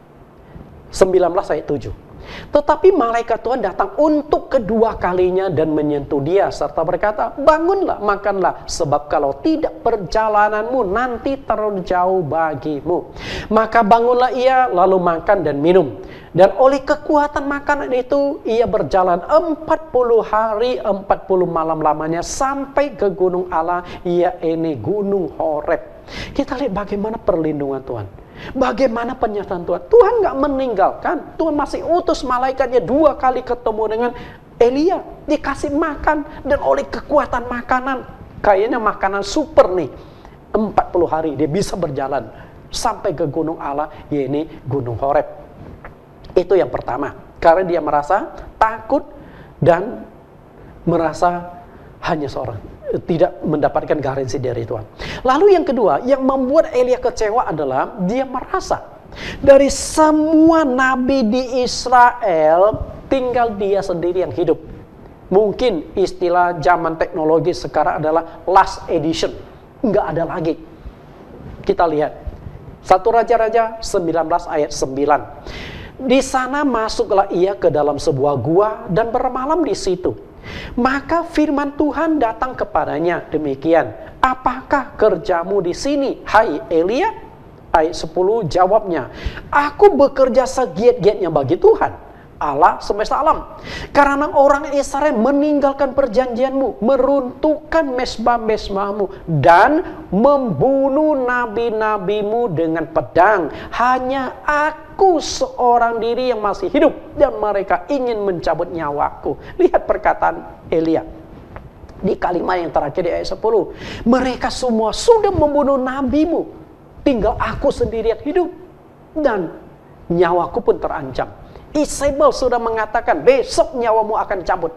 19 ayat 7. Tetapi malaikat Tuhan datang untuk kedua kalinya dan menyentuh dia serta berkata, bangunlah, makanlah, sebab kalau tidak perjalananmu nanti terlalu jauh bagimu. Maka bangunlah ia, lalu makan dan minum. Dan oleh kekuatan makanan itu, ia berjalan 40 hari, 40 malam lamanya sampai ke gunung Allah, yaitu gunung Horeb. Kita lihat bagaimana perlindungan Tuhan. Bagaimana pernyataan Tuhan. Tuhan nggak meninggalkan. Tuhan masih utus malaikatnya 2 kali ketemu dengan Elia. Dikasih makan. Dan oleh kekuatan makanan, kayaknya makanan super nih, 40 hari dia bisa berjalan sampai ke gunung Allah, yaitu gunung Horeb. Itu yang pertama. Karena dia merasa takut dan merasa hanya seorang, tidak mendapatkan garansi dari Tuhan. Lalu yang kedua, yang membuat Elia kecewa adalah dia merasa dari semua nabi di Israel tinggal dia sendiri yang hidup. Mungkin istilah zaman teknologi sekarang adalah last edition, nggak ada lagi. Kita lihat 1 Raja-Raja 19 ayat 9. Di sana masuklah ia ke dalam sebuah gua dan bermalam di situ. Maka firman Tuhan datang kepadanya demikian, apakah kerjamu di sini, hai Elia? Ayat 10 jawabnya, aku bekerja segiat-giatnya bagi Tuhan Allah semesta alam, karena orang Israel meninggalkan perjanjianmu, meruntuhkan mesbah-mesbahmu, dan membunuh nabi-nabimu dengan pedang. Hanya aku seorang diri yang masih hidup, dan mereka ingin mencabut nyawaku. Lihat perkataan Elia di kalimat yang terakhir di ayat 10. Mereka semua sudah membunuh nabimu, tinggal aku sendiri yang hidup, dan nyawaku pun terancam. Isabel sudah mengatakan besok nyawamu akan cabut.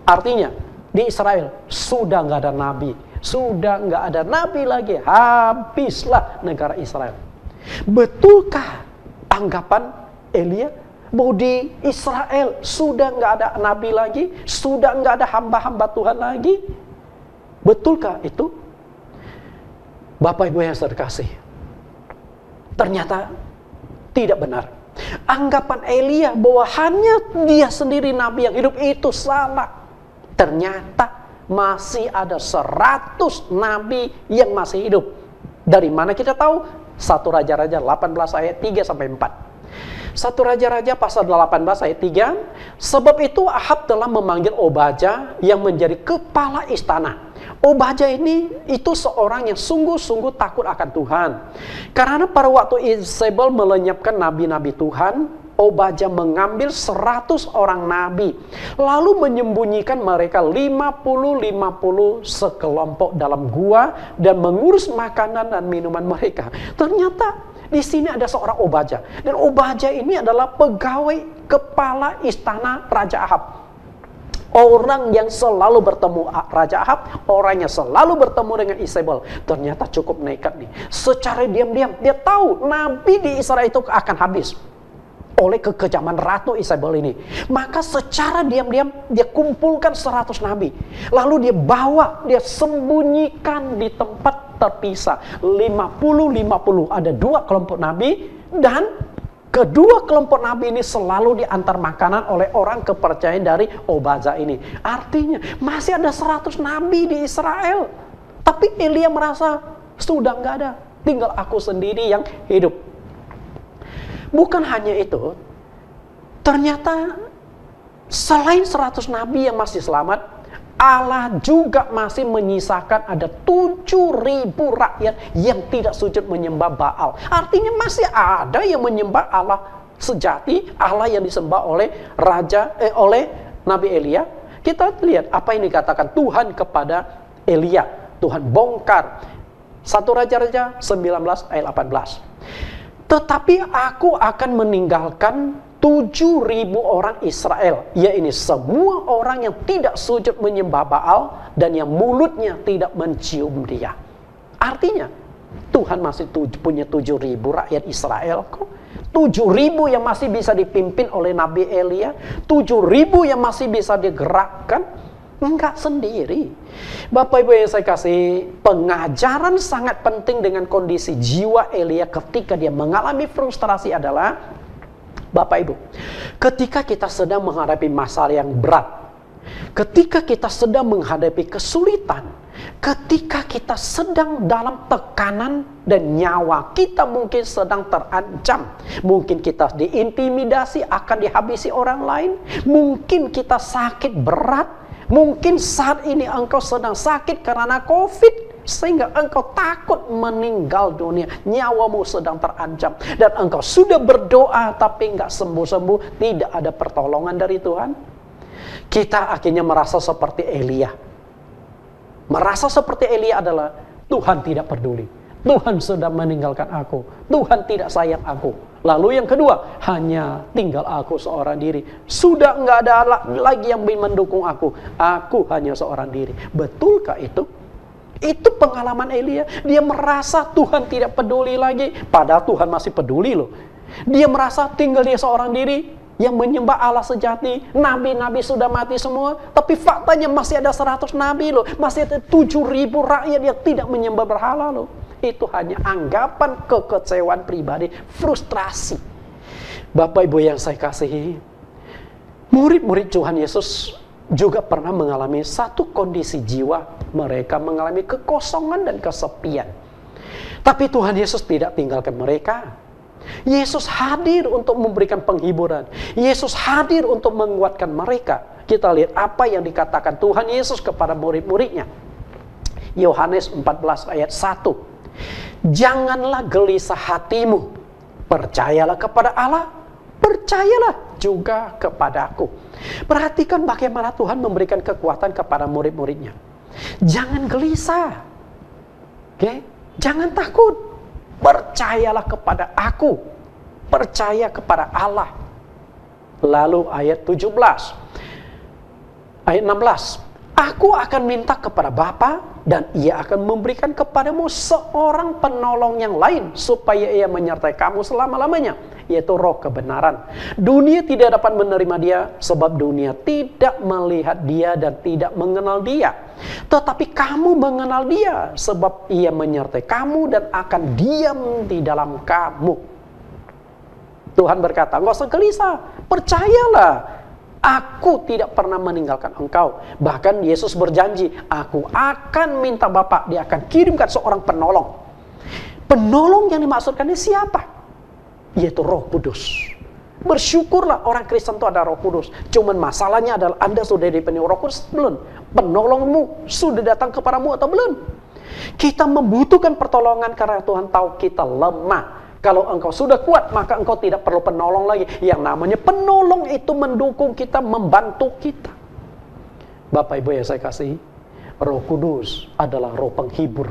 Artinya di Israel sudah nggak ada nabi, sudah nggak ada nabi lagi, habislah negara Israel. Betulkah anggapan Elia bahwa di Israel sudah nggak ada nabi lagi, sudah nggak ada hamba-hamba Tuhan lagi? Betulkah itu? Bapak Ibu yang saya kasih, ternyata tidak benar. Anggapan Elia bahwa hanya dia sendiri nabi yang hidup itu salah. Ternyata masih ada 100 nabi yang masih hidup. Dari mana kita tahu? 1 Raja-Raja 18 ayat 3 sampai 4. 1 Raja-Raja pasal 18 ayat 3. Sebab itu Ahab telah memanggil Obadya yang menjadi kepala istana. Obadya itu seorang yang sungguh-sungguh takut akan Tuhan. Karena pada waktu Izebel melenyapkan nabi-nabi Tuhan, Obadya mengambil 100 orang nabi, lalu menyembunyikan mereka 50 sekelompok dalam gua dan mengurus makanan dan minuman mereka. Ternyata di sini ada seorang Obadya, dan Obadya ini adalah pegawai kepala istana Raja Ahab. Orang yang selalu bertemu Raja Ahab, orang yang selalu bertemu dengan Izebel. Ternyata cukup nekat nih. Secara diam-diam dia tahu nabi di Israel itu akan habis oleh kekejaman Ratu Izebel ini. Maka secara diam-diam dia kumpulkan 100 nabi. Lalu dia bawa, dia sembunyikan di tempat terpisah. 50 ada 2 kelompok nabi, dan kedua kelompok nabi ini selalu diantar makanan oleh orang kepercayaan dari Obadya ini. Artinya masih ada 100 nabi di Israel. Tapi Elia merasa sudah nggak ada, tinggal aku sendiri yang hidup. Bukan hanya itu, ternyata selain 100 nabi yang masih selamat, Allah juga masih menyisakan ada 7.000 rakyat yang tidak sujud menyembah Baal. Artinya masih ada yang menyembah Allah sejati, Allah yang disembah oleh oleh Nabi Elia. Kita lihat apa yang dikatakan Tuhan kepada Elia. Tuhan bongkar 1 Raja-Raja 19 ayat 18. Tetapi aku akan meninggalkan 7.000 orang Israel, yaitu semua orang yang tidak sujud menyembah Baal dan yang mulutnya tidak mencium dia. Artinya Tuhan masih punya 7.000 rakyat Israel kok. 7.000 yang masih bisa dipimpin oleh Nabi Elia, 7.000 yang masih bisa digerakkan. Enggak sendiri. Bapak Ibu yang saya kasih, pengajaran sangat penting dengan kondisi jiwa Elia ketika dia mengalami frustrasi adalah, Bapak Ibu, ketika kita sedang menghadapi masalah yang berat, ketika kita sedang menghadapi kesulitan, ketika kita sedang dalam tekanan dan nyawa kita mungkin sedang terancam, mungkin kita diintimidasi akan dihabisi orang lain, mungkin kita sakit berat, mungkin saat ini engkau sedang sakit karena COVID, sehingga engkau takut meninggal dunia, nyawamu sedang terancam, dan engkau sudah berdoa tapi nggak sembuh-sembuh, tidak ada pertolongan dari Tuhan. Kita akhirnya merasa seperti Elia. Merasa seperti Elia adalah Tuhan tidak peduli, Tuhan sudah meninggalkan aku, Tuhan tidak sayang aku. Lalu yang kedua, hanya tinggal aku seorang diri. Sudah nggak ada lagi yang mendukung aku hanya seorang diri. Betulkah itu? Itu pengalaman Elia. Dia merasa Tuhan tidak peduli lagi, padahal Tuhan masih peduli loh. Dia merasa tinggal dia seorang diri yang menyembah Allah sejati. Nabi-nabi sudah mati semua, tapi faktanya masih ada 100 nabi loh. Masih ada 7.000 rakyat yang tidak menyembah berhala loh. Itu hanya anggapan kekecewaan pribadi, frustrasi. Bapak Ibu yang saya kasihi, murid-murid Tuhan Yesus juga pernah mengalami satu kondisi jiwa. Mereka mengalami kekosongan dan kesepian. Tapi Tuhan Yesus tidak tinggalkan mereka. Yesus hadir untuk memberikan penghiburan. Yesus hadir untuk menguatkan mereka. Kita lihat apa yang dikatakan Tuhan Yesus kepada murid-muridnya. Yohanes 14 ayat 1. Janganlah gelisah hatimu. Percayalah kepada Allah, percayalah juga kepadaku. Perhatikan bagaimana Tuhan memberikan kekuatan kepada murid-muridnya. Jangan gelisah. Okay? Jangan takut. Percayalah kepada aku. Percaya kepada Allah. Lalu ayat 17. Ayat 16. Aku akan minta kepada Bapa dan ia akan memberikan kepadamu seorang penolong yang lain supaya ia menyertai kamu selama-lamanya, yaitu Roh kebenaran. Dunia tidak dapat menerima dia sebab dunia tidak melihat dia dan tidak mengenal dia. Tetapi kamu mengenal dia sebab ia menyertai kamu dan akan diam di dalam kamu. Tuhan berkata, enggak usah gelisah, percayalah. Aku tidak pernah meninggalkan engkau. Bahkan Yesus berjanji, aku akan minta Bapa, dia akan kirimkan seorang penolong. Penolong yang dimaksudkan ini siapa? Yaitu Roh Kudus. Bersyukurlah orang Kristen itu ada Roh Kudus. Cuman masalahnya adalah Anda sudah dipenuhi Roh Kudus belum? Penolongmu sudah datang kepadamu atau belum? Kita membutuhkan pertolongan karena Tuhan tahu kita lemah. Kalau engkau sudah kuat, maka engkau tidak perlu penolong lagi. Yang namanya penolong itu mendukung kita, membantu kita. Bapak Ibu yang saya kasih, Roh Kudus adalah roh penghibur.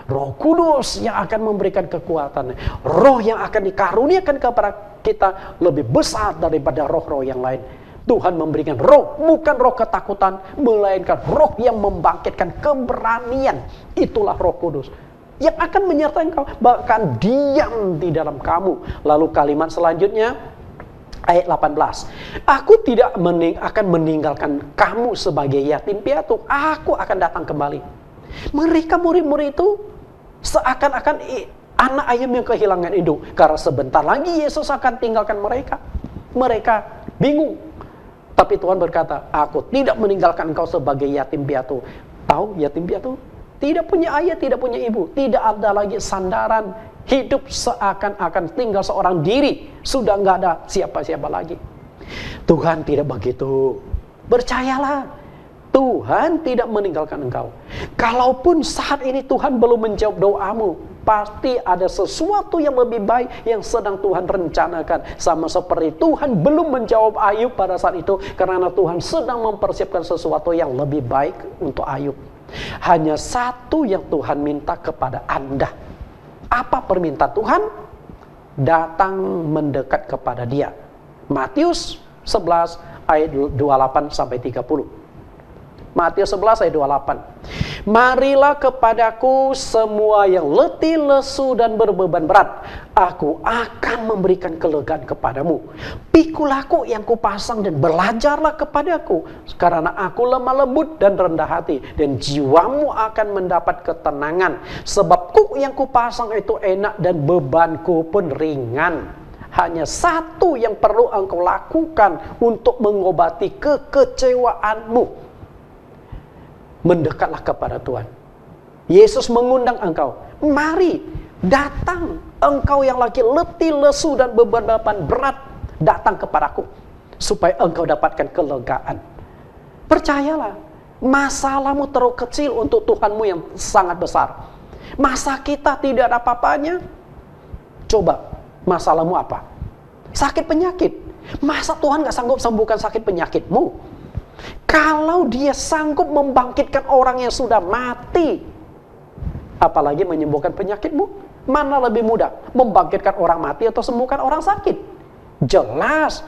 Roh Kudus yang akan memberikan kekuatan. Roh yang akan dikaruniakan kepada kita lebih besar daripada roh-roh yang lain. Tuhan memberikan roh, bukan roh ketakutan, melainkan roh yang membangkitkan keberanian. Itulah Roh Kudus yang akan menyertai engkau, bahkan diam di dalam kamu. Lalu kalimat selanjutnya, ayat 18. Aku tidak akan meninggalkan kamu sebagai yatim piatu. Aku akan datang kembali. Mereka murid-murid itu seakan-akan anak ayam yang kehilangan induk. Karena sebentar lagi Yesus akan tinggalkan mereka. Mereka bingung. Tapi Tuhan berkata, aku tidak meninggalkan engkau sebagai yatim piatu. Tahu yatim piatu? Tidak punya ayah, tidak punya ibu. Tidak ada lagi sandaran. Hidup seakan-akan tinggal seorang diri. Sudah nggak ada siapa-siapa lagi. Tuhan tidak begitu. Percayalah, Tuhan tidak meninggalkan engkau. Kalaupun saat ini Tuhan belum menjawab doamu, pasti ada sesuatu yang lebih baik yang sedang Tuhan rencanakan. Sama seperti Tuhan belum menjawab Ayub pada saat itu, karena Tuhan sedang mempersiapkan sesuatu yang lebih baik untuk Ayub. Hanya satu yang Tuhan minta kepada Anda. Apa permintaan Tuhan? Datang mendekat kepada Dia. Matius 11 ayat 28 sampai 30. Matius 11 ayat 28. Marilah kepadaku semua yang letih, lesu dan berbeban berat. Aku akan memberikan kelegaan kepadamu. Pikulah aku yang kupasang dan belajarlah kepadaku. Karena aku lemah lembut dan rendah hati. Dan jiwamu akan mendapat ketenangan. Sebab kuk yang kupasang itu enak dan bebanku pun ringan. Hanya satu yang perlu engkau lakukan untuk mengobati kekecewaanmu. Mendekatlah kepada Tuhan. Yesus mengundang engkau. Mari, datang. Engkau yang lagi letih, lesu dan beban-beban berat, datang kepadaku. Supaya engkau dapatkan kelegaan. Percayalah, masalahmu terlalu kecil untuk Tuhanmu yang sangat besar. Masa kita tidak ada apa-apanya? Coba, masalahmu apa? Sakit penyakit. Masa Tuhan gak sanggup sembuhkan sakit penyakitmu? Kalau Dia sanggup membangkitkan orang yang sudah mati, apalagi menyembuhkan penyakitmu, mana lebih mudah? Membangkitkan orang mati atau sembuhkan orang sakit? Jelas,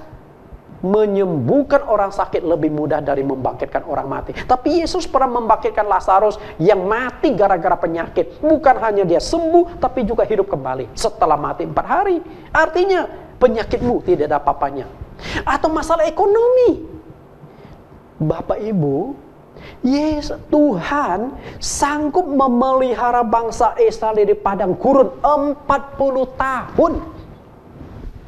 menyembuhkan orang sakit lebih mudah dari membangkitkan orang mati. Tapi Yesus pernah membangkitkan Lazarus yang mati gara-gara penyakit. Bukan hanya dia sembuh, tapi juga hidup kembali setelah mati 4 hari. Artinya, penyakitmu tidak ada apa-apanya. Atau masalah ekonomi. Bapak Ibu, Yesus Tuhan sanggup memelihara bangsa Israel di padang gurun 40 tahun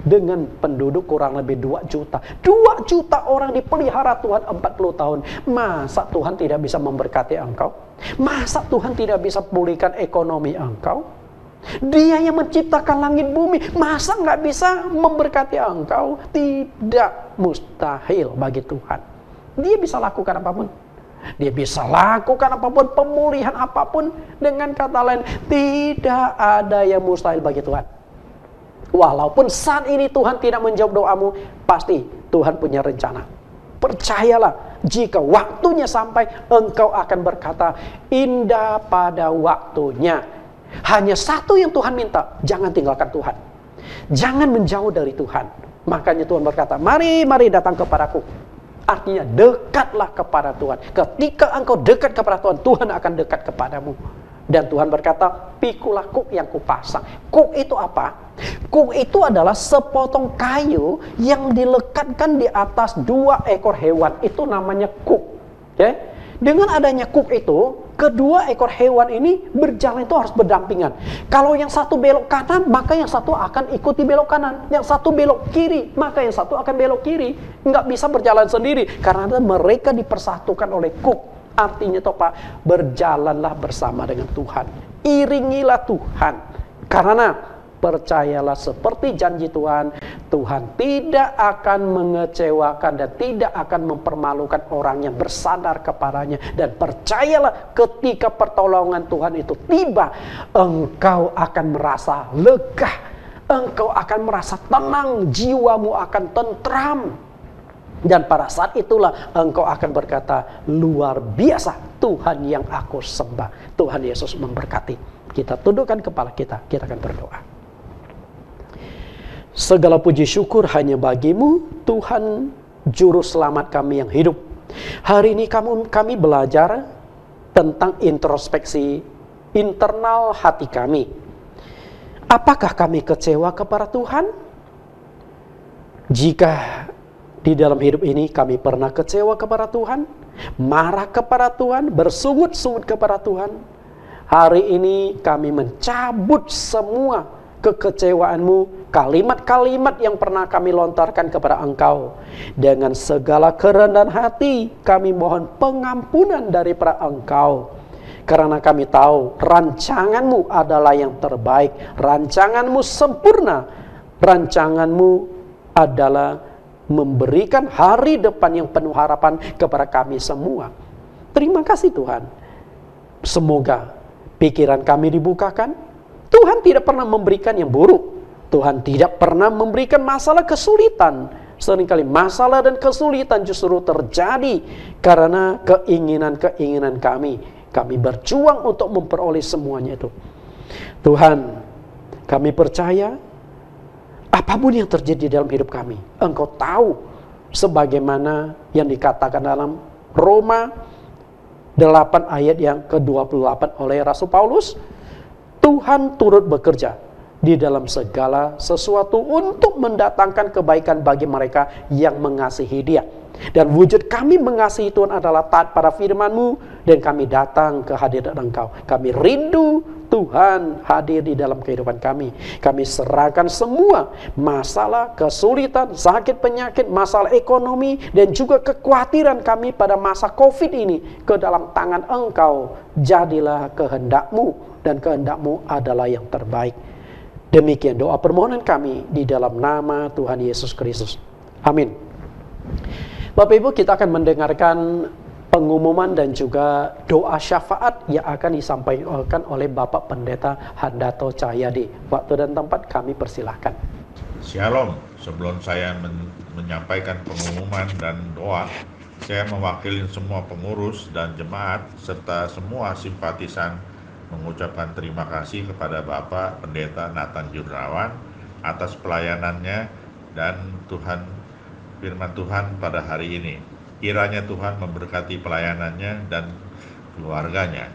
dengan penduduk kurang lebih 2 juta. 2 juta orang dipelihara Tuhan 40 tahun. Masa Tuhan tidak bisa memberkati engkau? Masa Tuhan tidak bisa pulihkan ekonomi engkau? Dia yang menciptakan langit bumi, masa nggak bisa memberkati engkau? Tidak mustahil bagi Tuhan. Dia bisa lakukan apapun. Dia bisa lakukan apapun, pemulihan apapun. Dengan kata lain, tidak ada yang mustahil bagi Tuhan. Walaupun saat ini Tuhan tidak menjawab doamu, pasti Tuhan punya rencana. Percayalah, jika waktunya sampai, engkau akan berkata, indah pada waktunya. Hanya satu yang Tuhan minta, jangan tinggalkan Tuhan. Jangan menjauh dari Tuhan. Makanya Tuhan berkata, mari datang kepadaku. Artinya dekatlah kepada Tuhan. Ketika engkau dekat kepada Tuhan, Tuhan akan dekat kepadamu. Dan Tuhan berkata, pikulah kuk yang kupasang. Kuk itu apa? Kuk itu adalah sepotong kayu yang dilekatkan di atas 2 ekor hewan. Itu namanya kuk. Okay? Dengan adanya kuk itu, kedua ekor hewan ini berjalan itu harus berdampingan. Kalau yang satu belok kanan, maka yang satu akan ikuti belok kanan. Yang satu belok kiri, maka yang satu akan belok kiri. Nggak bisa berjalan sendiri, karena mereka dipersatukan oleh kuk. Artinya itu Pak, berjalanlah bersama dengan Tuhan. Iringilah Tuhan. Karena percayalah seperti janji Tuhan, Tuhan tidak akan mengecewakan dan tidak akan mempermalukan orang yang bersandar kepadanya. Dan percayalah ketika pertolongan Tuhan itu tiba, engkau akan merasa lega, engkau akan merasa tenang, jiwamu akan tentram. Dan pada saat itulah engkau akan berkata, luar biasa Tuhan yang aku sembah. Tuhan Yesus memberkati. Kita tundukkan kepala kita akan berdoa. Segala puji syukur hanya bagimu, Tuhan Juru Selamat kami yang hidup. Hari ini kami belajar tentang introspeksi internal hati kami. Apakah kami kecewa kepada Tuhan? Jika di dalam hidup ini kami pernah kecewa kepada Tuhan, marah kepada Tuhan, bersungut-sungut kepada Tuhan, hari ini kami mencabut semua kekecewaanmu, kalimat-kalimat yang pernah kami lontarkan kepada Engkau. Dengan segala kerendahan hati, kami mohon pengampunan daripada Engkau. Karena kami tahu rancanganmu adalah yang terbaik, rancanganmu sempurna, rancanganmu adalah memberikan hari depan yang penuh harapan kepada kami semua. Terima kasih Tuhan. Semoga pikiran kami dibukakan. Tuhan tidak pernah memberikan yang buruk. Tuhan tidak pernah memberikan masalah kesulitan. Seringkali masalah dan kesulitan justru terjadi karena keinginan-keinginan kami. Kami berjuang untuk memperoleh semuanya itu. Tuhan, kami percaya apapun yang terjadi dalam hidup kami, Engkau tahu, sebagaimana yang dikatakan dalam Roma 8 ayat yang ke-28 oleh Rasul Paulus, Tuhan turut bekerja di dalam segala sesuatu untuk mendatangkan kebaikan bagi mereka yang mengasihi Dia. Dan wujud kami mengasihi Tuhan adalah taat pada firman-Mu, dan kami datang ke hadirat Engkau. Kami rindu Tuhan hadir di dalam kehidupan kami. Kami serahkan semua masalah, kesulitan, sakit, penyakit, masalah ekonomi, dan juga kekhawatiran kami pada masa COVID ini ke dalam tangan Engkau. Jadilah kehendak-Mu, dan kehendak-Mu adalah yang terbaik. Demikian doa permohonan kami di dalam nama Tuhan Yesus Kristus. Amin. Bapak Ibu, kita akan mendengarkan pengumuman dan juga doa syafaat yang akan disampaikan oleh Bapak Pendeta Handato Cahyadi. Waktu dan tempat kami persilahkan. Shalom, sebelum saya menyampaikan pengumuman dan doa, saya mewakili semua pengurus dan jemaat serta semua simpatisan mengucapkan terima kasih kepada Bapak Pendeta Nathan Jurnawan atas pelayanannya dan firman Tuhan pada hari ini. Kiranya Tuhan memberkati pelayanannya dan keluarganya.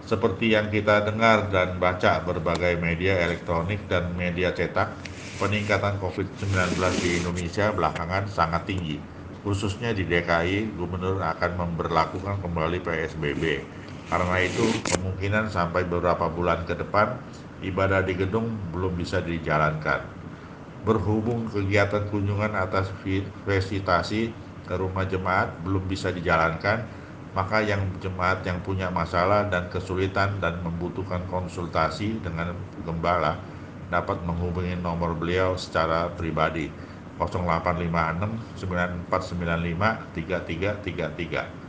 Seperti yang kita dengar dan baca berbagai media elektronik dan media cetak, peningkatan COVID-19 di Indonesia belakangan sangat tinggi. Khususnya di DKI, Gubernur akan memberlakukan kembali PSBB. Karena itu, kemungkinan sampai beberapa bulan ke depan, ibadah di gedung belum bisa dijalankan. Berhubung kegiatan kunjungan atas visitasi ke rumah jemaat belum bisa dijalankan, maka jemaat yang punya masalah dan kesulitan dan membutuhkan konsultasi dengan gembala dapat menghubungi nomor beliau secara pribadi 0856 9495 3333.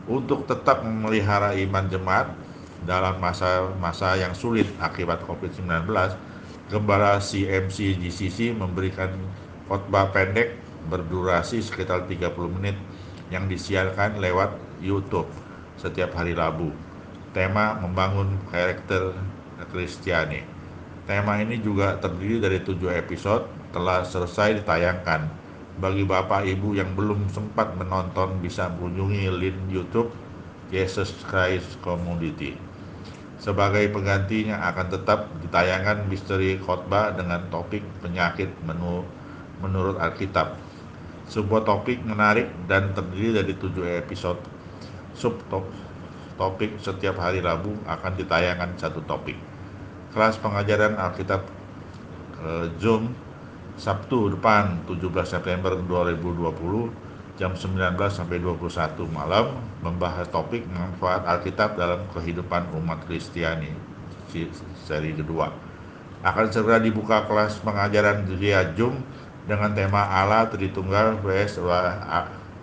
Untuk tetap memelihara iman jemaat dalam masa yang sulit akibat COVID-19, Gembala CMC GCC memberikan khotbah pendek berdurasi sekitar 30 menit yang disiarkan lewat YouTube setiap hari Rabu. Tema membangun karakter Kristiani. Tema ini juga terdiri dari 7 episode, telah selesai ditayangkan. Bagi Bapak Ibu yang belum sempat menonton, bisa mengunjungi link YouTube Jesus Christ Community. Sebagai penggantinya akan tetap ditayangkan misteri khotbah dengan topik penyakit menurut Alkitab. Sebuah topik menarik dan terdiri dari 7 episode. Subtopik setiap hari Rabu akan ditayangkan satu topik. Kelas pengajaran Alkitab Zoom Sabtu depan 17 September 2020 jam 19 sampai 21 malam membahas topik manfaat Alkitab dalam kehidupan umat Kristiani, seri kedua. Akan segera dibuka kelas pengajaran via Zoom dengan tema Allah Tritunggal vs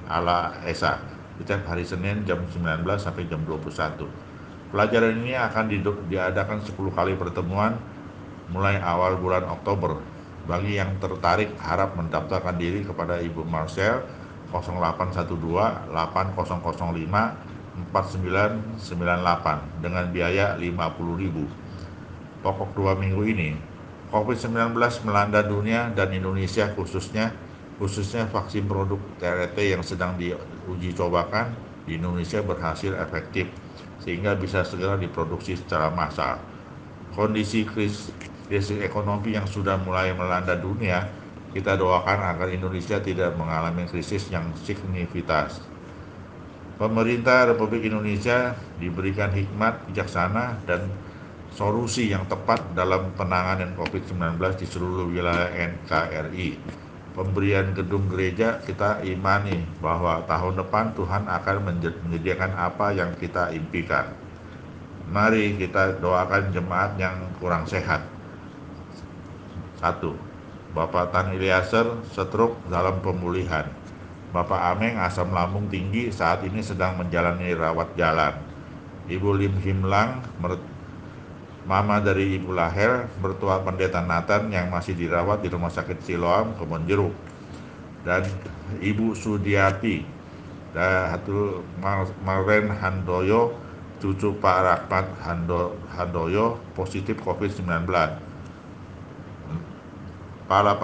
Allah Esa setiap hari Senin jam 19 sampai jam 21. Pelajaran ini akan diadakan 10 kali pertemuan mulai awal bulan Oktober. Bagi yang tertarik, harap mendaftarkan diri kepada Ibu Marcel 0812 8005 4998 dengan biaya 50.000. Pokok 2 minggu ini, COVID-19 melanda dunia dan Indonesia khususnya vaksin produk TRT yang sedang diuji cobakan di Indonesia berhasil efektif sehingga bisa segera diproduksi secara massal. Kondisi krisis ekonomi yang sudah mulai melanda dunia, kita doakan agar Indonesia tidak mengalami krisis yang signifikan. Pemerintah Republik Indonesia diberikan hikmat, bijaksana, dan solusi yang tepat dalam penanganan COVID-19 di seluruh wilayah NKRI. Pemberian gedung gereja, kita imani bahwa tahun depan Tuhan akan menyediakan apa yang kita impikan. Mari kita doakan jemaat yang kurang sehat. 1. Bapak Tan Ilyaser stroke dalam pemulihan. Bapak Ameng asam lambung tinggi saat ini sedang menjalani rawat jalan. Ibu Lim Himlang, mama dari Ibu Lahel, mertua Pendeta Nathan yang masih dirawat di Rumah Sakit Siloam, Kebonjeruk. Dan Ibu Sudiati, Datuk Maren Handoyo, cucu Pak Rahmat Handoyo, positif COVID-19. Para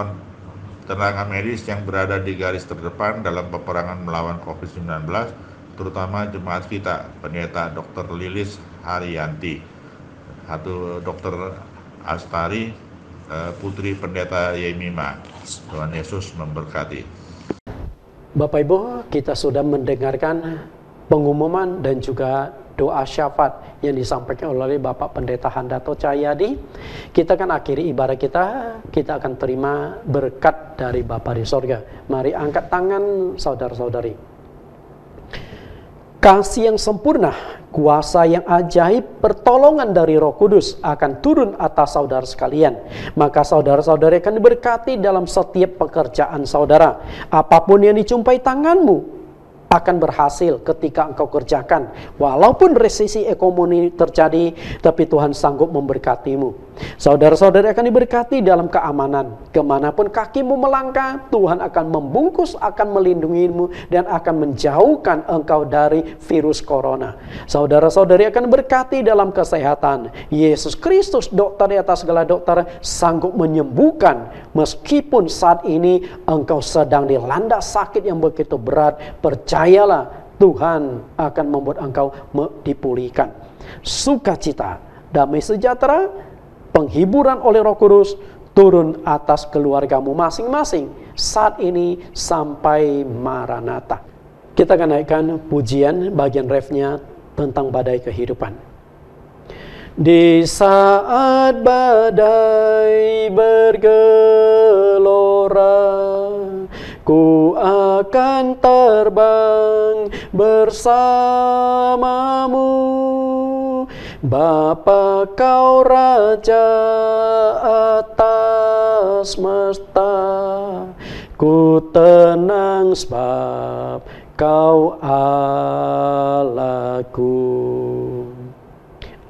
tenaga medis yang berada di garis terdepan dalam peperangan melawan COVID-19, terutama jemaat kita, Pendeta Dr. Lilis Haryanti, atau Dr. Astari, Putri Pendeta Yemima. Tuhan Yesus memberkati. Bapak Ibu, kita sudah mendengarkan pengumuman dan juga doa syafaat yang disampaikan oleh Bapak Pendeta Handato Cahyadi. Kita akan akhiri ibadah kita akan terima berkat dari Bapa di sorga. Mari angkat tangan saudara-saudari. Kasih yang sempurna, kuasa yang ajaib, pertolongan dari Roh Kudus akan turun atas saudara sekalian. Maka saudara-saudari akan diberkati dalam setiap pekerjaan saudara. Apapun yang dijumpai tanganmu akan berhasil ketika engkau kerjakan. Walaupun resesi ekonomi terjadi, tapi Tuhan sanggup memberkatimu. Saudara-saudari akan diberkati dalam keamanan. Kemanapun kakimu melangkah, Tuhan akan membungkus, akan melindungimu, dan akan menjauhkan engkau dari virus corona. Saudara-saudari akan berkati dalam kesehatan. Yesus Kristus, dokter di atas segala dokter, sanggup menyembuhkan. Meskipun saat ini engkau sedang dilanda sakit yang begitu berat, percayalah Tuhan akan membuat engkau dipulihkan. Sukacita, damai sejahtera, penghiburan oleh Roh Kudus turun atas keluargamu masing-masing saat ini sampai Maranatha. Kita akan naikkan pujian bagian refnya tentang badai kehidupan. Di saat badai bergelora, ku akan terbang bersamamu. Bapa kau Raja atas semesta, ku tenang sebab kau Allahku.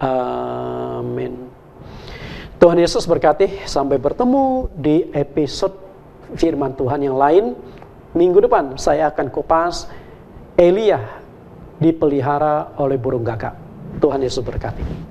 Amin. Tuhan Yesus berkati. Sampai bertemu di episode firman Tuhan yang lain. Minggu depan saya akan kupas Elia dipelihara oleh burung gagak. Tuhan Yesus berkati.